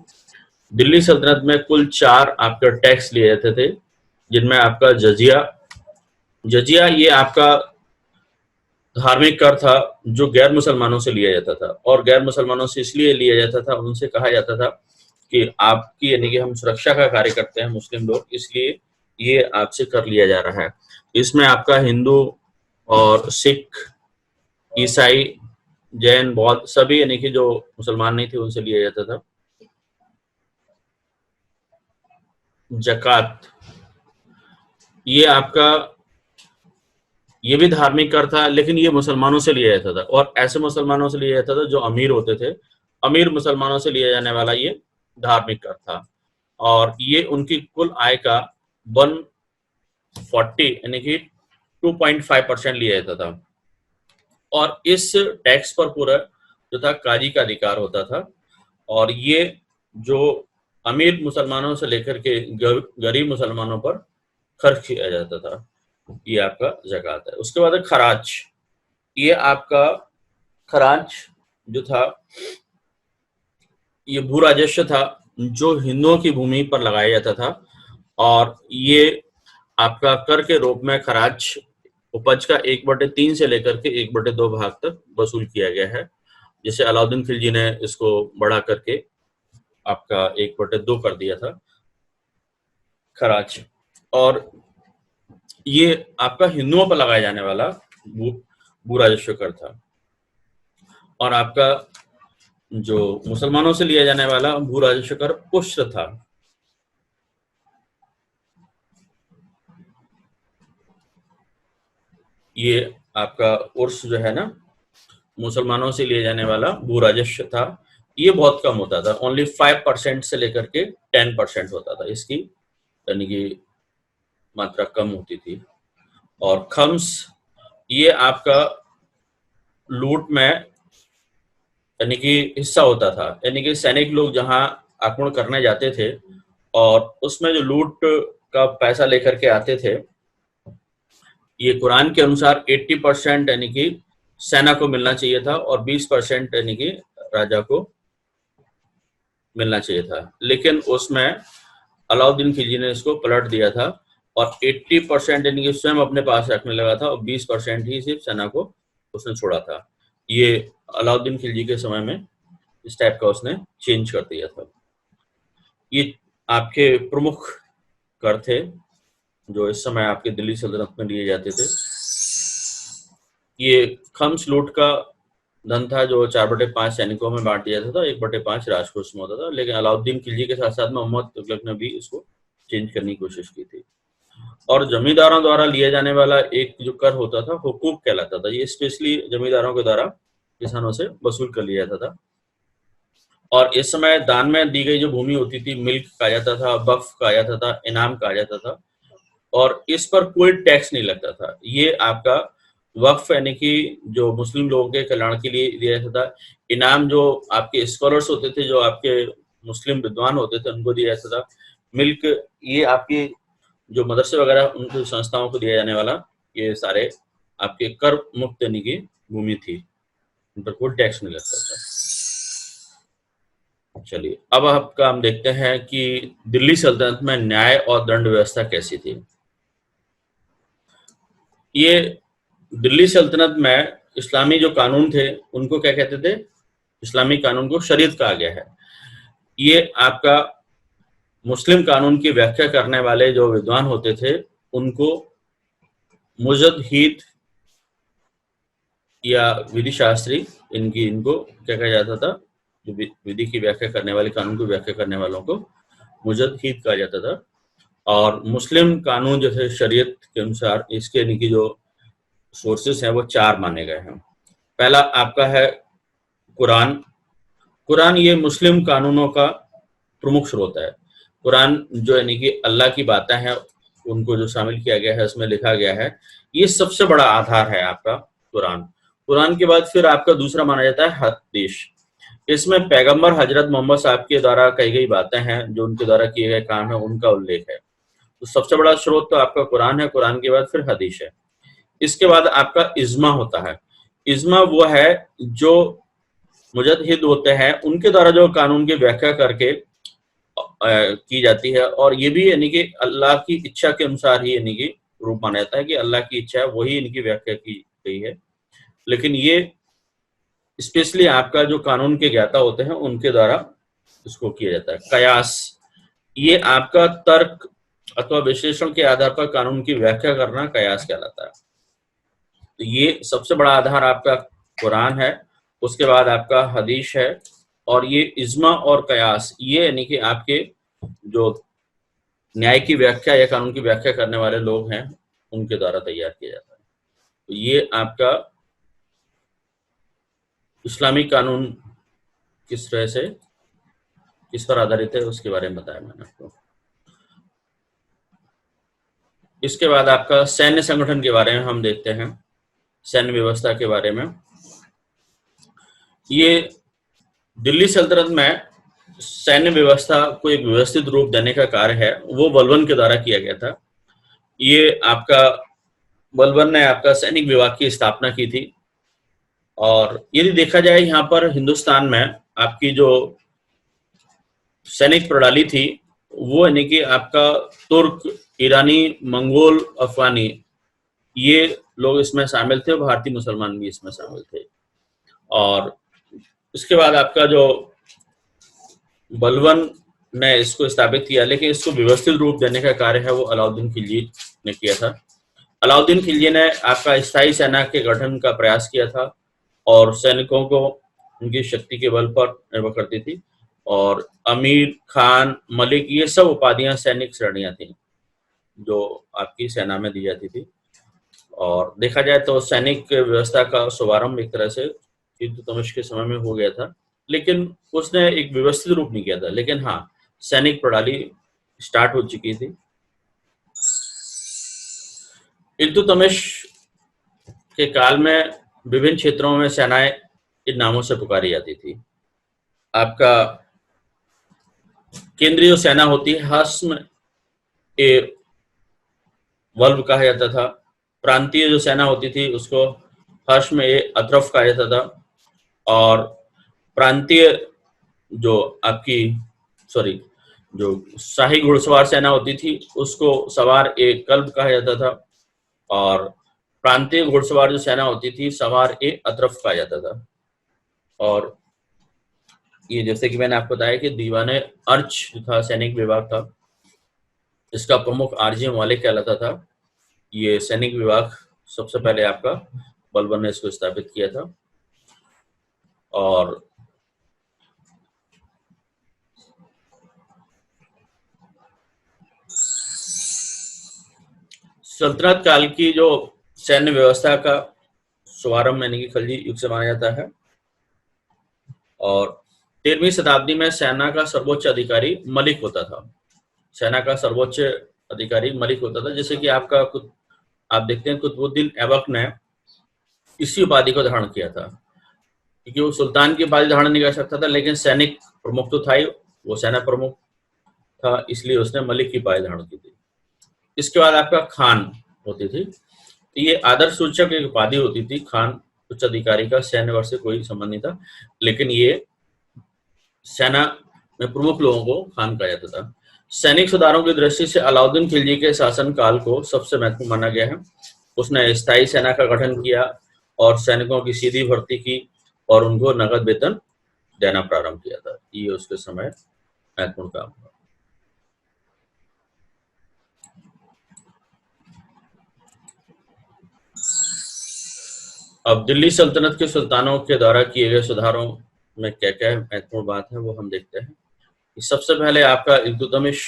दिल्ली सल्तनत में कुल 4 आपके टैक्स लिए जाते थे, जिनमें आपका जजिया ये आपका धार्मिक कर था जो गैर मुसलमानों से लिया जाता था, और गैर मुसलमानों से इसलिए लिया जाता था, उनसे कहा जाता था कि आपकी यानी कि हम सुरक्षा का कार्य करते हैं मुस्लिम लोग, इसलिए ये आपसे कर लिया जा रहा है। इसमें आपका हिंदू और सिख, ईसाई, जैन, बौद्ध सभी यानी कि जो मुसलमान नहीं थे उनसे लिया जाता था। ज़कात, ये आपका ये भी धार्मिक कर था, लेकिन ये मुसलमानों से लिया जाता था, और ऐसे मुसलमानों से लिया जाता था जो अमीर होते थे। अमीर मुसलमानों से लिया जाने वाला ये धार्मिक कर था, और ये उनकी कुल आय का 140 यानी कि 2.5% लिया जाता था। और इस टैक्स पर पूरा जो था काजी का अधिकार होता था, और ये जो अमीर मुसलमानों से लेकर के गरीब मुसलमानों पर खर्च किया जाता था। ये आपका ज़कात है। उसके बाद है खराज। ये आपका खराज जो था ये भू राजस्व था जो हिंदुओं की भूमि पर लगाया जाता था, और ये आपका कर के रूप में खराज उपज का 1/3 से लेकर के 1/2 भाग तक वसूल किया गया है। जैसे अलाउद्दीन खिलजी ने इसको बढ़ा करके आपका 1/2 कर दिया था खराज। और ये आपका हिंदुओं पर लगाया जाने वाला भू राजस्व कर था, और आपका जो मुसलमानों से लिया जाने वाला भू राजस्व कर पुष्ट था। ये आपका उर्स जो है ना, मुसलमानों से लिए जाने वाला भू राजस्व था, ये बहुत कम होता था, ओनली 5% से लेकर के 10% होता था, इसकी यानी कि मात्रा कम होती थी। और खम्स, ये आपका लूट में यानी कि हिस्सा होता था, यानी कि सैनिक लोग जहां आक्रमण करने जाते थे और उसमें जो लूट का पैसा लेकर के आते थे, ये कुरान के अनुसार 80% यानी कि सेना को मिलना चाहिए था, और 20% यानी कि राजा को मिलना चाहिए था। लेकिन उसमें अलाउद्दीन खिलजी ने इसको पलट दिया था, और 80% यानी कि स्वयं अपने पास रखने लगा था, और 20% ही सिर्फ सेना को उसने छोड़ा था। ये अलाउद्दीन खिलजी के समय में इस टाइप का उसने चेंज कर दिया था। ये आपके प्रमुख कर थे जो इस समय आपके दिल्ली सल्तनत में लिए जाते थे। ये खम्स लूट का धन था जो 4/5 सैनिकों में बांट दिया जाता था, 1/5 राजकोष में होता था। लेकिन अलाउद्दीन खिलजी के साथ साथ मोहम्मद तुगलक ने भी इसको चेंज करने की कोशिश की थी। और जमींदारों द्वारा लिया जाने वाला एक जो कर होता था हुकूक कहलाता था। ये स्पेशली जमींदारों के द्वारा किसानों से वसूल कर लिया जाता था। और इस समय दान में दी गई जो भूमि होती थी, मिल्क कहा जाता था, वक्फ कहा जाता था, इनाम कहा जाता था, और इस पर कोई टैक्स नहीं लगता था। ये आपका वक्फ यानी कि जो मुस्लिम लोगों के कल्याण के लिए दिया जाता था। इनाम जो आपके स्कॉलर्स होते थे, जो आपके मुस्लिम विद्वान होते थे, उनको दिया जाता था। मिल्क, ये आपकी जो मदरसे वगैरह उनको संस्थाओं को दिया जाने वाला, ये सारे आपके कर मुक्त यानी कि भूमि थी, उन पर कोई टैक्स नहीं लगता था। चलिए अब आपका हम देखते हैं कि दिल्ली सल्तनत में न्याय और दंड व्यवस्था कैसी थी। ये दिल्ली सल्तनत में इस्लामी जो कानून थे उनको क्या कहते थे? इस्लामी कानून को शरीयत कहा गया है। ये आपका मुस्लिम कानून की व्याख्या करने वाले जो विद्वान होते थे उनको मुजद्दिद या विधि शास्त्री, इनको क्या कहा जाता था? जो विधि की व्याख्या करने वाले, कानून की व्याख्या करने वालों को मुजद्दिद कहा जाता था। और मुस्लिम कानून जो थे शरीयत के अनुसार, इसके यानी कि जो सोर्सेस हैं वो 4 माने गए हैं। पहला आपका है कुरान। कुरान ये मुस्लिम कानूनों का प्रमुख स्रोत है। कुरान जो यानी कि अल्लाह की बातें हैं उनको जो शामिल किया गया है, उसमें लिखा गया है, ये सबसे बड़ा आधार है आपका कुरान। कुरान के बाद फिर आपका दूसरा माना जाता है हदीस। इसमें पैगंबर हजरत मोहम्मद साहब के द्वारा कही गई बातें हैं, जो उनके द्वारा किए गए काम है, उनका उल्लेख है। तो सबसे बड़ा स्रोत तो आपका कुरान है, कुरान के बाद फिर हदीस है। इसके बाद आपका इज्मा होता है। इज्मा वो है जो मुजतहिद होते हैं, उनके द्वारा जो कानून की व्याख्या करके की जाती है, और ये भी यानी कि अल्लाह की इच्छा के अनुसार ही यानी कि रूप माना जाता है कि अल्लाह की इच्छा है, वही इनकी व्याख्या की गई है। लेकिन ये स्पेशली आपका जो कानून के ज्ञाता होते हैं उनके द्वारा इसको किया जाता है। कयास, ये आपका तर्क अथवा विश्लेषण के आधार पर कानून की व्याख्या करना कयास कहलाता है। तो ये सबसे बड़ा आधार आपका कुरान है, उसके बाद आपका हदीस है, और ये इज्मा और कयास ये यानी कि आपके जो न्याय की व्याख्या या कानून की व्याख्या करने वाले लोग हैं उनके द्वारा तैयार किया जाता है। तो ये आपका इस्लामी कानून किस तरह से किस पर आधारित है उसके बारे में बताया मैंने आपको। इसके बाद आपका सैन्य संगठन के बारे में हम देखते हैं, सैन्य व्यवस्था के बारे में। ये दिल्ली सल्तनत में सैन्य व्यवस्था को एक व्यवस्थित रूप देने का कार्य है, वो बलबन के द्वारा किया गया था। ये आपका बलबन ने आपका सैनिक विभाग की स्थापना की थी, और यदि देखा जाए यहाँ पर हिंदुस्तान में आपकी जो सैनिक प्रणाली थी वो यानी कि आपका तुर्क, ईरानी, मंगोल, अफगानी ये लोग इसमें शामिल थे, भारतीय मुसलमान भी इसमें शामिल थे। और इसके बाद आपका जो बलबन ने इसको स्थापित किया, लेकिन इसको व्यवस्थित रूप देने का कार्य है वो अलाउद्दीन खिलजी ने किया था। अलाउद्दीन खिलजी ने आपका स्थायी सेना के गठन का प्रयास किया था, और सैनिकों को उनकी शक्ति के बल पर निर्भर करती थी, और अमीर, खान, मलिक ये सब उपाधियां सैनिक श्रेणियां थी जो आपकी सेना में दी जाती थी। और देखा जाए तो सैनिक व्यवस्था का शुभारंभ एक तरह से इल्तुतमिश के समय में हो गया था, लेकिन उसने एक व्यवस्थित रूप नहीं किया था। लेकिन हाँ, सैनिक प्रणाली स्टार्ट हो चुकी थी। इल्तुतमिश के काल में विभिन्न क्षेत्रों में सेनाएं इन नामों से पुकारी जाती थी। आपका केंद्रीय जो सेना होती है हस्म ए वल्ब कहा जाता था। प्रांतीय जो सेना होती थी उसको हस्म ए अतरफ कहा जाता था। और प्रांतीय जो आपकी जो शाही घुड़सवार सेना होती थी उसको सवार ए कल्ब कहा जाता था। और प्रांतीय घुड़सवार जो सेना होती थी सवार ए अतरफ कहा जाता था। और ये जैसे कि मैंने आपको बताया कि दीवाने अर्च जो था सैनिक विभाग था, इसका प्रमुख आरजे मलिक कहलाता था। ये सैनिक विभाग सबसे पहले आपका बलबन ने इसको स्थापित किया था। और सल्तनत काल की जो सैन्य व्यवस्था का शुभारंभ यानी कि खिलजी युग से माना जाता है। और 13वीं शताब्दी में सेना का सर्वोच्च अधिकारी मलिक होता था। सेना का सर्वोच्च अधिकारी मलिक होता था। जैसे कि आपका आप देखते हैं कुतुबुद्दीन ऐबक ने इसी उपाधि को धारण किया था, क्योंकि वो सुल्तान की उपाधि धारण नहीं कर सकता था, लेकिन सैनिक प्रमुख तो था ही, वो सेना प्रमुख था, इसलिए उसने मलिक की उपाधि धारण की थी। इसके बाद आपका खान होती थी। तो ये आदर्श सूचक एक उपाधि होती थी। खान उच्च अधिकारी का सैन्य वर्ग से कोई संबंध नहीं था, लेकिन ये सेना में प्रमुख लोगों को खान कहा जाता था। सैनिक सुधारों की दृष्टि से अलाउद्दीन खिलजी के शासन काल को सबसे महत्वपूर्ण माना गया है। उसने स्थायी सेना का गठन किया और सैनिकों की सीधी भर्ती की और उनको नगद वेतन देना प्रारंभ किया था। ये उसके समय महत्वपूर्ण काम था। अब दिल्ली सल्तनत के सुल्तानों के द्वारा किए गए सुधारों में क्या क्या महत्वपूर्ण बात है वो हम देखते हैं। सबसे पहले आपका इल्तुतमिश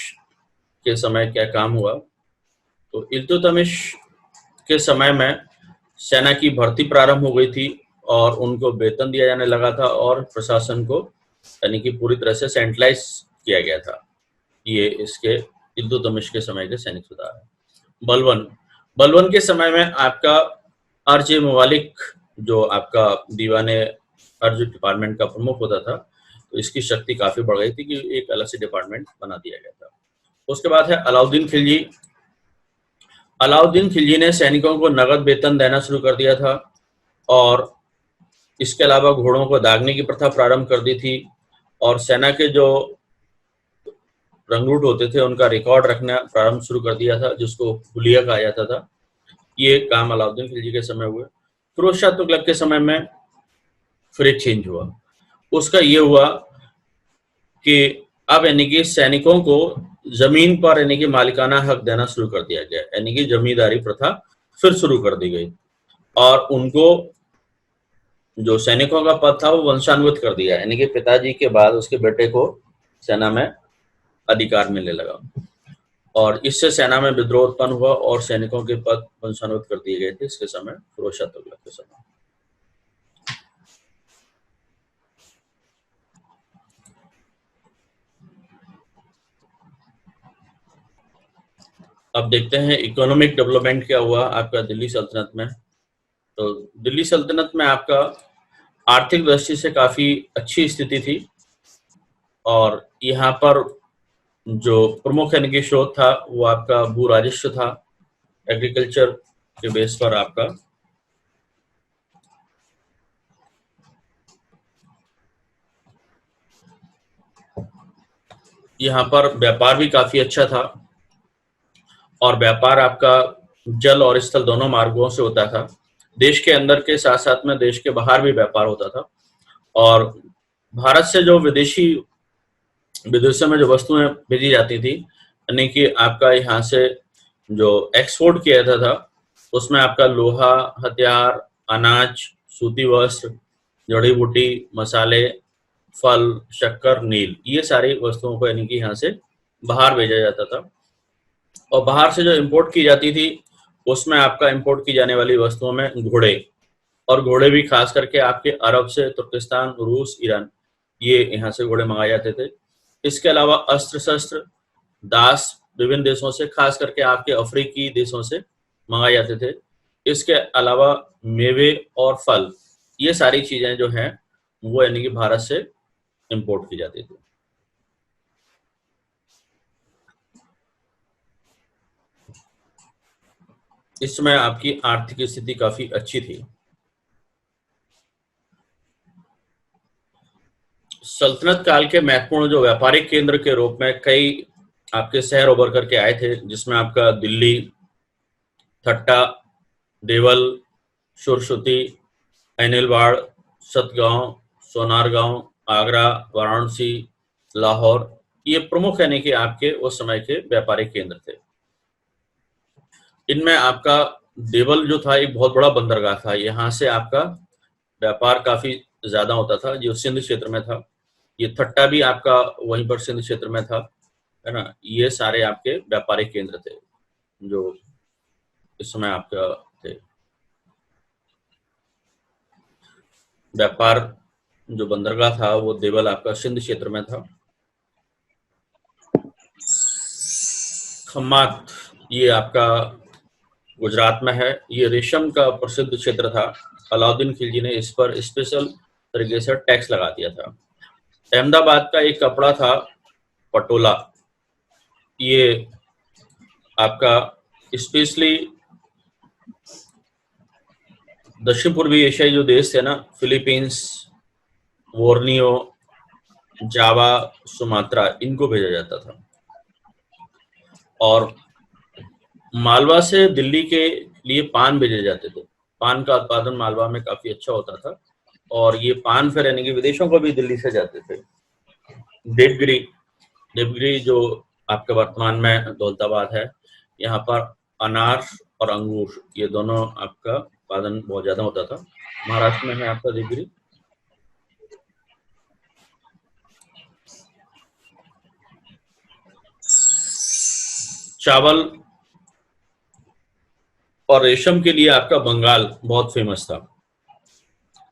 के समय क्या काम हुआ। तो इल्तुतमिश के समय में सेना की भर्ती प्रारंभ हो गई थी और उनको वेतन दिया जाने लगा था और प्रशासन को यानी कि पूरी तरह से सेंट्रलाइज किया गया था। ये इसके इल्तुतमिश के समय के सैनिक सुधार है। बलबन के समय में आपका अर्ज मवालिक जो आपका दीवाने अर्ज डिपार्टमेंट का प्रमुख होता था, तो इसकी शक्ति काफी बढ़ गई थी कि एक अलग से डिपार्टमेंट बना दिया गया था। उसके बाद है अलाउद्दीन खिलजी। अलाउद्दीन खिलजी ने सैनिकों को नगद वेतन देना शुरू कर दिया था और इसके अलावा घोड़ों को दागने की प्रथा प्रारंभ कर दी थी और सेना के जो रंगरूट होते थे उनका रिकॉर्ड रखना प्रारंभ शुरू कर दिया था, जिसको हुलिया कहा जाता था। ये काम अलाउद्दीन खिलजी के समय हुए। फिरोज शाह तुगलक के समय में फिर एक चेंज हुआ। उसका ये हुआ कि अब यानी कि सैनिकों को जमीन पर यानी कि मालिकाना हक देना शुरू कर दिया गया, यानी कि जमींदारी प्रथा फिर शुरू कर दी गई और उनको जो सैनिकों का पद था वो वंशानुगत कर दिया, यानी कि पिताजी के बाद उसके बेटे को सेना में अधिकार मिलने लगा और इससे सेना में विद्रोह उत्पन्न हुआ और सैनिकों के पद वंशानुगत कर दिए गए थे इसके समय, फिरोज शाह तुगलक के समय। अब देखते हैं इकोनॉमिक डेवलपमेंट क्या हुआ आपका दिल्ली सल्तनत में। तो दिल्ली सल्तनत में आपका आर्थिक दृष्टि से काफी अच्छी स्थिति थी और यहाँ पर जो प्रमुख यानी कि स्रोत था वो आपका भू राजस्व था, एग्रीकल्चर के बेस पर आपका यहाँ पर व्यापार भी काफी अच्छा था और व्यापार आपका जल और स्थल दोनों मार्गों से होता था। देश के अंदर के साथ साथ में देश के बाहर भी व्यापार होता था और भारत से जो विदेशों में जो वस्तुएं भेजी जाती थी, यानी कि आपका यहाँ से जो एक्सपोर्ट किया जाता था उसमें आपका लोहा, हथियार, अनाज, सूती वस्त्र, जड़ी बूटी, मसाले, फल, शक्कर, नील, ये सारी वस्तुओं को यानी कि यहाँ से बाहर भेजा जाता था और बाहर से जो इंपोर्ट की जाती थी उसमें आपका इंपोर्ट की जाने वाली वस्तुओं में घोड़े, और घोड़े भी खास करके आपके अरब से, तुर्किस्तान, रूस, ईरान, ये यहाँ से घोड़े मंगाए जाते थे। इसके अलावा अस्त्र शस्त्र, दास विभिन्न देशों से, खास करके आपके अफ्रीकी देशों से मंगाए जाते थे। इसके अलावा मेवे और फल, ये सारी चीजें जो हैं वो यानी कि भारत से इंपोर्ट की जाती थी। इस समय आपकी आर्थिक स्थिति काफी अच्छी थी। सल्तनत काल के महत्वपूर्ण जो व्यापारिक केंद्र के रूप में कई आपके शहर उभर करके आए थे, जिसमें आपका दिल्ली, थट्टा, देवल, सुरसुती, अनिलवाड़, सतगांव, सोनारगांव, आगरा, वाराणसी, लाहौर, ये प्रमुख यानी कि आपके उस समय के व्यापारिक केंद्र थे। इनमें आपका देवल जो था एक बहुत बड़ा बंदरगाह था, यहाँ से आपका व्यापार काफी ज्यादा होता था जो सिंध क्षेत्र में था। ये थट्टा भी आपका वहीं पर सिंध क्षेत्र में था, है ना। ये सारे आपके व्यापारिक केंद्र थे जो इस समय आपका थे। व्यापार जो बंदरगाह था वो देवल आपका सिंध क्षेत्र में था। खम्मात ये आपका गुजरात में है। ये रेशम का प्रसिद्ध क्षेत्र था। अलाउद्दीन खिलजी ने इस पर स्पेशल तरीके से टैक्स लगा दिया था। अहमदाबाद का एक कपड़ा था पटोला, ये आपका स्पेशली दक्षिण पूर्वी एशियाई जो देश थे ना, फिलीपींस, बोर्नियो, जावा, सुमात्रा, इनको भेजा जाता था। और मालवा से दिल्ली के लिए पान भेजे जाते थे। पान का उत्पादन मालवा में काफी अच्छा होता था और ये पान फिर यानी कि विदेशों को भी दिल्ली से जाते थे। देवगिरी जो आपके वर्तमान में दौलताबाद है, यहाँ पर अनार और अंगूर ये दोनों आपका उत्पादन बहुत ज्यादा होता था। महाराष्ट्र में है आपका देवगिरी। चावल और रेशम के लिए आपका बंगाल बहुत फेमस था।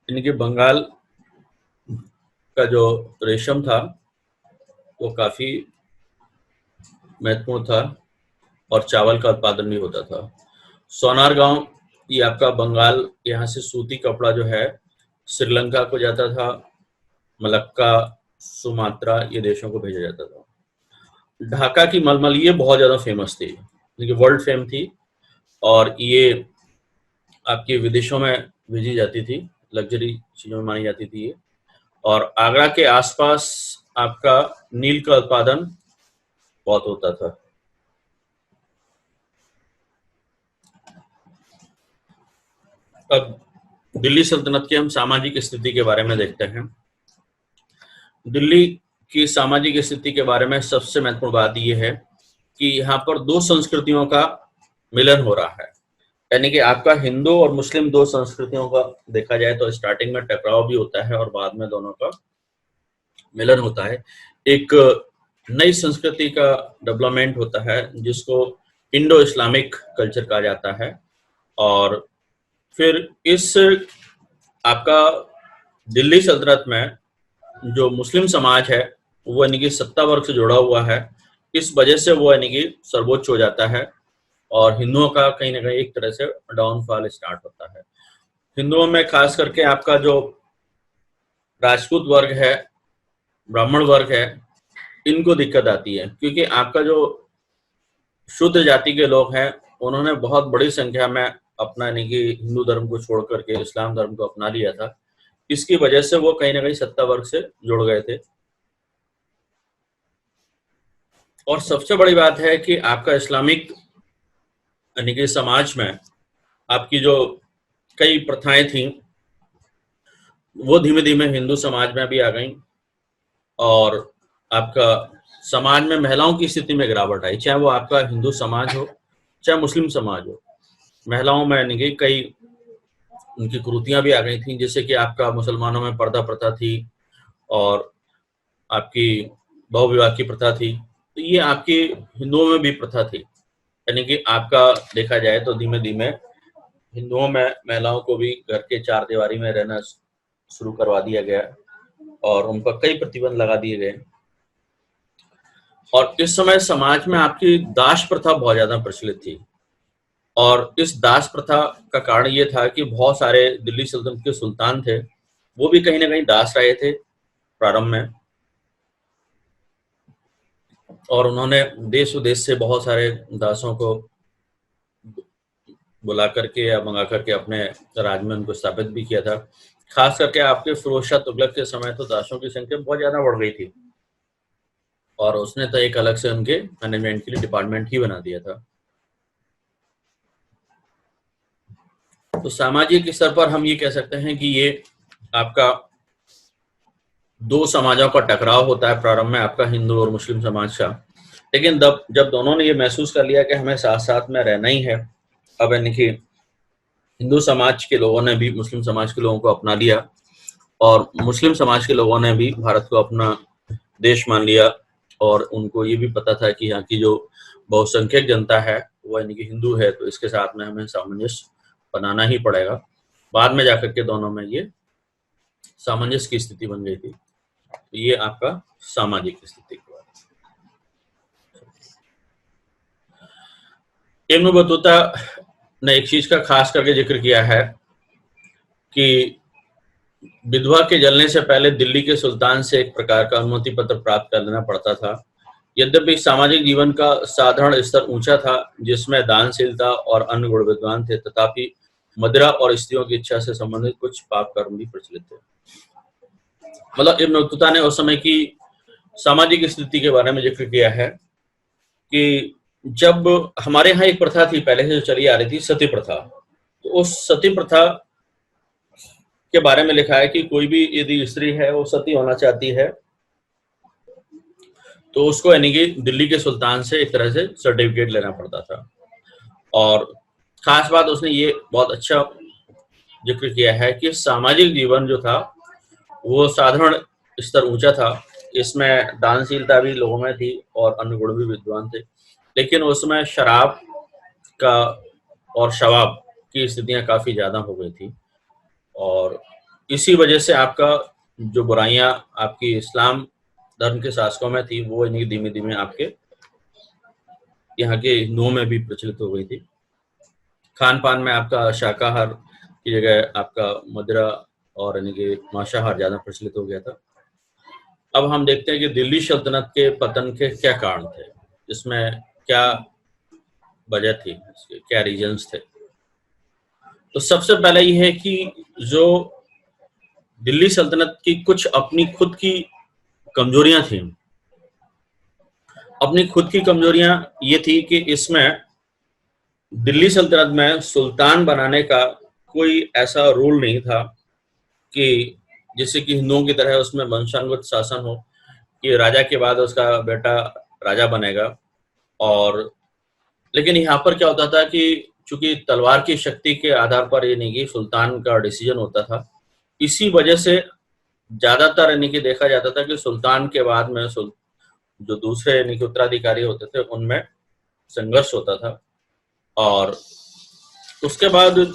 यानी कि बंगाल का जो रेशम था वो काफी महत्वपूर्ण था और चावल का उत्पादन भी होता था। सोनारगांव ये आपका बंगाल, यहाँ से सूती कपड़ा जो है श्रीलंका को जाता था, मलक्का, सुमात्रा, ये देशों को भेजा जाता था। ढाका की मलमल ये बहुत ज्यादा फेमस थी, वर्ल्ड फेम थी। और ये आपके विदेशों में भेजी जाती थी, लग्जरी चीज़ों में मानी जाती थी ये। और आगरा के आसपास आपका नील का उत्पादन बहुत होता था। अब दिल्ली सल्तनत की हम सामाजिक स्थिति के बारे में देखते हैं। दिल्ली की सामाजिक स्थिति के बारे में सबसे महत्वपूर्ण बात यह है कि यहाँ पर दो संस्कृतियों का मिलन हो रहा है, यानी कि आपका हिंदू और मुस्लिम दो संस्कृतियों का देखा जाए तो स्टार्टिंग में टकराव भी होता है और बाद में दोनों का मिलन होता है। एक नई संस्कृति का डेवलपमेंट होता है जिसको इंडो इस्लामिक कल्चर कहा जाता है। और फिर इस आपका दिल्ली सल्तनत में जो मुस्लिम समाज है वो यानी कि सत्ता वर्ग से जुड़ा हुआ है, इस वजह से वो यानी कि सर्वोच्च हो जाता है और हिंदुओं का कहीं ना कहीं एक तरह से डाउनफॉल स्टार्ट होता है। हिंदुओं में खास करके आपका जो राजपूत वर्ग है, ब्राह्मण वर्ग है, इनको दिक्कत आती है क्योंकि आपका जो शुद्ध जाति के लोग हैं उन्होंने बहुत बड़ी संख्या में अपना यानी कि हिंदू धर्म को छोड़ करके इस्लाम धर्म को अपना लिया था। इसकी वजह से वो कहीं ना कहीं सत्ता वर्ग से जुड़ गए थे। और सबसे बड़ी बात है कि आपका इस्लामिक यानी कि समाज में आपकी जो कई प्रथाएं थी वो धीमे धीमे हिंदू समाज में भी आ गई और आपका समाज में महिलाओं की स्थिति में गिरावट आई, चाहे वो आपका हिंदू समाज हो चाहे मुस्लिम समाज हो। महिलाओं में यानी कि कई उनकी कुरीतियां भी आ गई थी, जैसे कि आपका मुसलमानों में पर्दा प्रथा थी और आपकी बहु विवाह की प्रथा थी, तो ये आपकी हिंदुओं में भी प्रथा थी। यानी कि आपका देखा जाए तो धीमे धीमे हिंदुओं में महिलाओं को भी घर के चार दीवारी में रहना शुरू करवा दिया गया और उन पर कई प्रतिबंध लगा दिए गए। और इस समय समाज में आपकी दास प्रथा बहुत ज्यादा प्रचलित थी और इस दास प्रथा का कारण ये था कि बहुत सारे दिल्ली सल्तनत के सुल्तान थे, वो भी कहीं ना कहीं दास रहे थे प्रारंभ में, और उन्होंने देश विदेश से बहुत सारे दासों को बुला करके या मंगा करके अपने राज्य में उनको स्थापित भी किया था। खास करके आपके फिरोज शाह तुगलक के समय तो दासों की संख्या बहुत ज्यादा बढ़ गई थी और उसने तो एक अलग से उनके मैनेजमेंट के लिए डिपार्टमेंट ही बना दिया था। तो सामाजिक स्तर पर हम ये कह सकते हैं कि ये आपका दो समाजों का टकराव होता है प्रारंभ में, आपका हिंदू और मुस्लिम समाज का। लेकिन जब दोनों ने ये महसूस कर लिया कि हमें साथ साथ में रहना ही है, अब यानी कि हिंदू समाज के लोगों ने भी मुस्लिम समाज के लोगों को अपना लिया और मुस्लिम समाज के लोगों ने भी भारत को अपना देश मान लिया और उनको ये भी पता था कि यहाँ की जो बहुसंख्यक जनता है वो यानी कि हिंदू है, तो इसके साथ में हमें सामंजस्य बनाना ही पड़ेगा। बाद में जाकर के दोनों में ये सामंजस्य की स्थिति बन गई थी। तो ये आपका सामाजिक स्थिति की बात। इब्न बतूता ने एक चीज का खास करके जिक्र किया है कि विधवा के जलने से पहले दिल्ली के सुल्तान से एक प्रकार का अनुमति पत्र प्राप्त कर लेना पड़ता था। यद्यपि सामाजिक जीवन का साधारण स्तर ऊंचा था जिसमें दानशीलता और अन्य गुण विद्वान थे, तथापि मदिरा और स्त्रियों की इच्छा से संबंधित कुछ पाप कर्म भी प्रचलित थे। मतलब इब्न बतूता ने उस समय की सामाजिक स्थिति के बारे में जिक्र किया है कि जब हमारे यहाँ एक प्रथा थी पहले से जो चली आ रही थी, सती प्रथा, तो उस सती प्रथा के बारे में लिखा है कि कोई भी यदि स्त्री है वो सती होना चाहती है तो उसको यानी कि दिल्ली के सुल्तान से एक तरह से सर्टिफिकेट लेना पड़ता था। और खास बात उसने ये बहुत अच्छा जिक्र किया है कि सामाजिक जीवन जो था वो साधारण स्तर ऊंचा था, इसमें दानशीलता भी लोगों में थी और अन्य गुण भी विद्वान थे, लेकिन उसमें शराब का और शवाब की स्थितियां काफी ज्यादा हो गई थी और इसी वजह से आपका जो बुराइयां आपकी इस्लाम धर्म के शासकों में थी वो यानी धीमे धीमे आपके यहाँ के हिंदुओं में भी प्रचलित हो गई थी। खान पान में आपका शाकाहार की जगह आपका मदिरा और यानी कि मांसाहार ज्यादा प्रचलित हो गया था। अब हम देखते हैं कि दिल्ली सल्तनत के पतन के क्या कारण थे, इसमें क्या वजह थी, इसके क्या रीजंस थे। तो सबसे पहले ये है कि जो दिल्ली सल्तनत की कुछ अपनी खुद की कमजोरियां थी। अपनी खुद की कमजोरियां ये थी कि इसमें दिल्ली सल्तनत में सुल्तान बनाने का कोई ऐसा रूल नहीं था कि जैसे कि हिंदुओं की तरह उसमें वंशानुगत शासन हो कि राजा के बाद उसका बेटा राजा बनेगा। और लेकिन यहाँ पर क्या होता था कि चूंकि तलवार की शक्ति के आधार पर ये नहीं कि सुल्तान का डिसीजन होता था, इसी वजह से ज्यादातर यानी कि देखा जाता था कि सुल्तान के बाद में जो दूसरे यानी कि उत्तराधिकारी होते थे उनमें संघर्ष होता था। और उसके बाद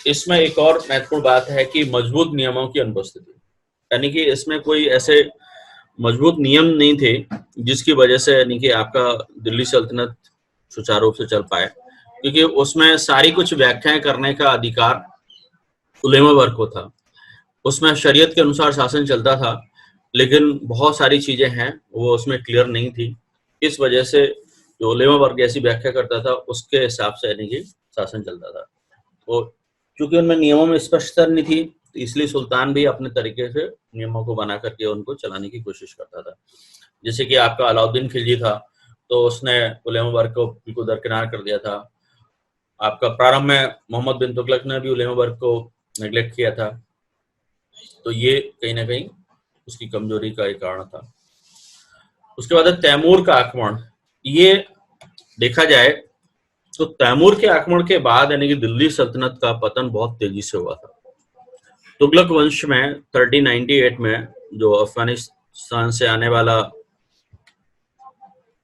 इसमें एक और महत्वपूर्ण बात है कि मजबूत नियमों की अनुपस्थिति, यानी कि इसमें कोई ऐसे मजबूत नियम नहीं थे जिसकी वजह से यानी कि आपका दिल्ली सल्तनत सुचारू रूप से चल पाए, क्योंकि उसमें सारी कुछ व्याख्याएं करने का अधिकार उलेमा वर्ग को था। उसमें शरीयत के अनुसार शासन चलता था, लेकिन बहुत सारी चीजें हैं वो उसमें क्लियर नहीं थी। इस वजह से जो उलेमा वर्ग ऐसी व्याख्या करता था उसके हिसाब से यानी कि शासन चलता था। तो क्योंकि उनमें नियमों में स्पष्टता नहीं थी, तो इसलिए सुल्तान भी अपने तरीके से नियमों को बना करके उनको चलाने की कोशिश करता था। जैसे कि आपका अलाउद्दीन खिलजी था, तो उसने उलेमा वर्ग को बिल्कुल दरकिनार कर दिया था। आपका प्रारंभ में मोहम्मद बिन तुगलक ने भी उलेमा वर्ग को नेग्लेक्ट किया था। तो ये कहीं ना कहीं उसकी कमजोरी का एक कारण था। उसके बाद तैमूर का आक्रमण, ये देखा जाए तो तैमूर के आक्रमण के बाद यानी कि दिल्ली सल्तनत का पतन बहुत तेजी से हुआ था। तुगलक वंश में 1398 में जो अफगानिस्तान से आने वाला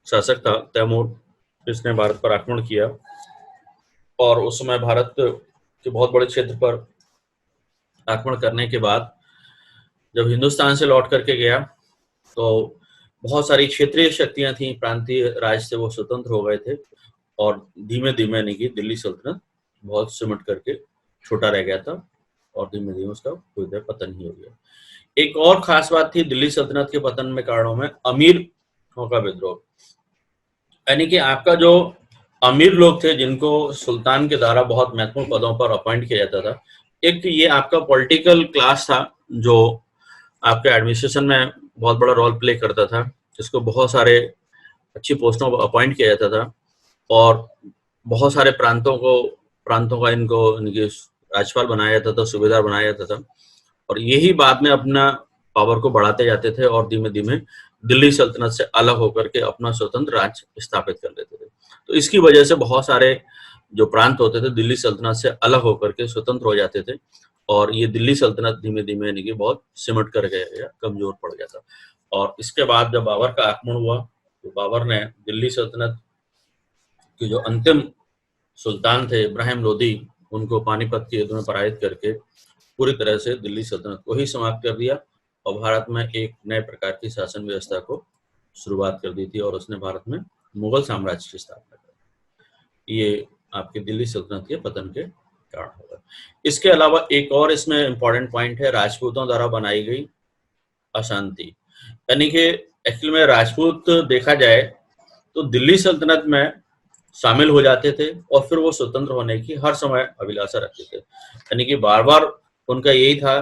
शासक था तैमूर, इसने भारत पर आक्रमण किया और उस समय भारत के बहुत बड़े क्षेत्र पर आक्रमण करने के बाद जब हिंदुस्तान से लौट करके गया तो बहुत सारी क्षेत्रीय शक्तियां थी, प्रांतीय राज से वो स्वतंत्र हो गए थे और धीमे धीमे यानी कि दिल्ली सल्तनत बहुत सिमट करके छोटा रह गया था और धीमे धीमे उसका पूरी तरह पतन ही हो गया। एक और खास बात थी दिल्ली सल्तनत के पतन में कारणों में अमीरों का विद्रोह, यानी कि आपका जो अमीर लोग थे जिनको सुल्तान के द्वारा बहुत महत्वपूर्ण पदों पर अपॉइंट किया जाता था। एक तो ये आपका पॉलिटिकल क्लास था जो आपके एडमिनिस्ट्रेशन में बहुत बड़ा रोल प्ले करता था, जिसको बहुत सारे अच्छी पोस्टों पर अपॉइंट किया जाता था और बहुत सारे प्रांतों का इनको राज्यपाल बनाया जाता था, सूबेदार बनाया जाता था और यही बाद में अपना पावर को बढ़ाते जाते थे और धीमे धीमे दिल्ली सल्तनत से अलग होकर के अपना स्वतंत्र राज्य स्थापित कर लेते थे। तो इसकी वजह से बहुत सारे जो प्रांत होते थे दिल्ली सल्तनत से अलग होकर के स्वतंत्र हो जाते थे और ये दिल्ली सल्तनत धीमे धीमे यानी कि बहुत सिमट कर गया, कमजोर पड़ गया था। और इसके बाद जब बाबर का आक्रमण हुआ तो बाबर ने दिल्ली सल्तनत के जो अंतिम सुल्तान थे इब्राहिम लोदी, उनको पानीपत के युद्ध में पराजित करके पूरी तरह से दिल्ली सल्तनत को ही समाप्त कर दिया और भारत में एक नए प्रकार की शासन व्यवस्था को शुरुआत कर दी थी और उसने भारत में मुगल साम्राज्य की स्थापना कर। ये आपके दिल्ली सल्तनत के पतन के कारण होगा। इसके अलावा एक और इसमें इंपॉर्टेंट पॉइंट है राजपूतों द्वारा बनाई गई अशांति, यानी कि एक्चुअल में राजपूत देखा जाए तो दिल्ली सल्तनत में शामिल हो जाते थे और फिर वो स्वतंत्र होने की हर समय अभिलाषा रखते थे, यानी कि बार बार उनका यही था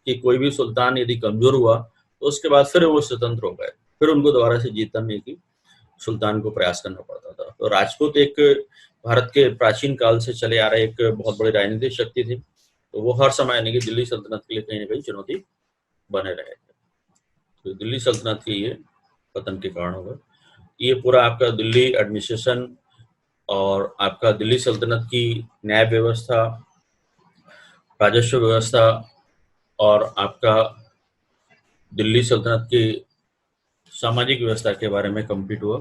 कि कोई भी सुल्तान यदि कमजोर हुआ तो उसके बाद फिर वो स्वतंत्र हो गए, फिर उनको दोबारा से जीतने की सुल्तान को प्रयास करना पड़ता था। तो राजपूत एक भारत के प्राचीन काल से चले आ रहे एक बहुत बड़ी राजनीतिक शक्ति थी, तो वो हर समय यानी कि दिल्ली सल्तनत के लिए कहीं ना कहीं चुनौती बने रहे थे। तो दिल्ली सल्तनत के ये पतन के कारण होगा। ये पूरा आपका दिल्ली एडमिनिस्ट्रेशन और आपका दिल्ली सल्तनत की न्याय व्यवस्था, राजस्व व्यवस्था और आपका दिल्ली सल्तनत की सामाजिक व्यवस्था के बारे में कंप्लीट हुआ।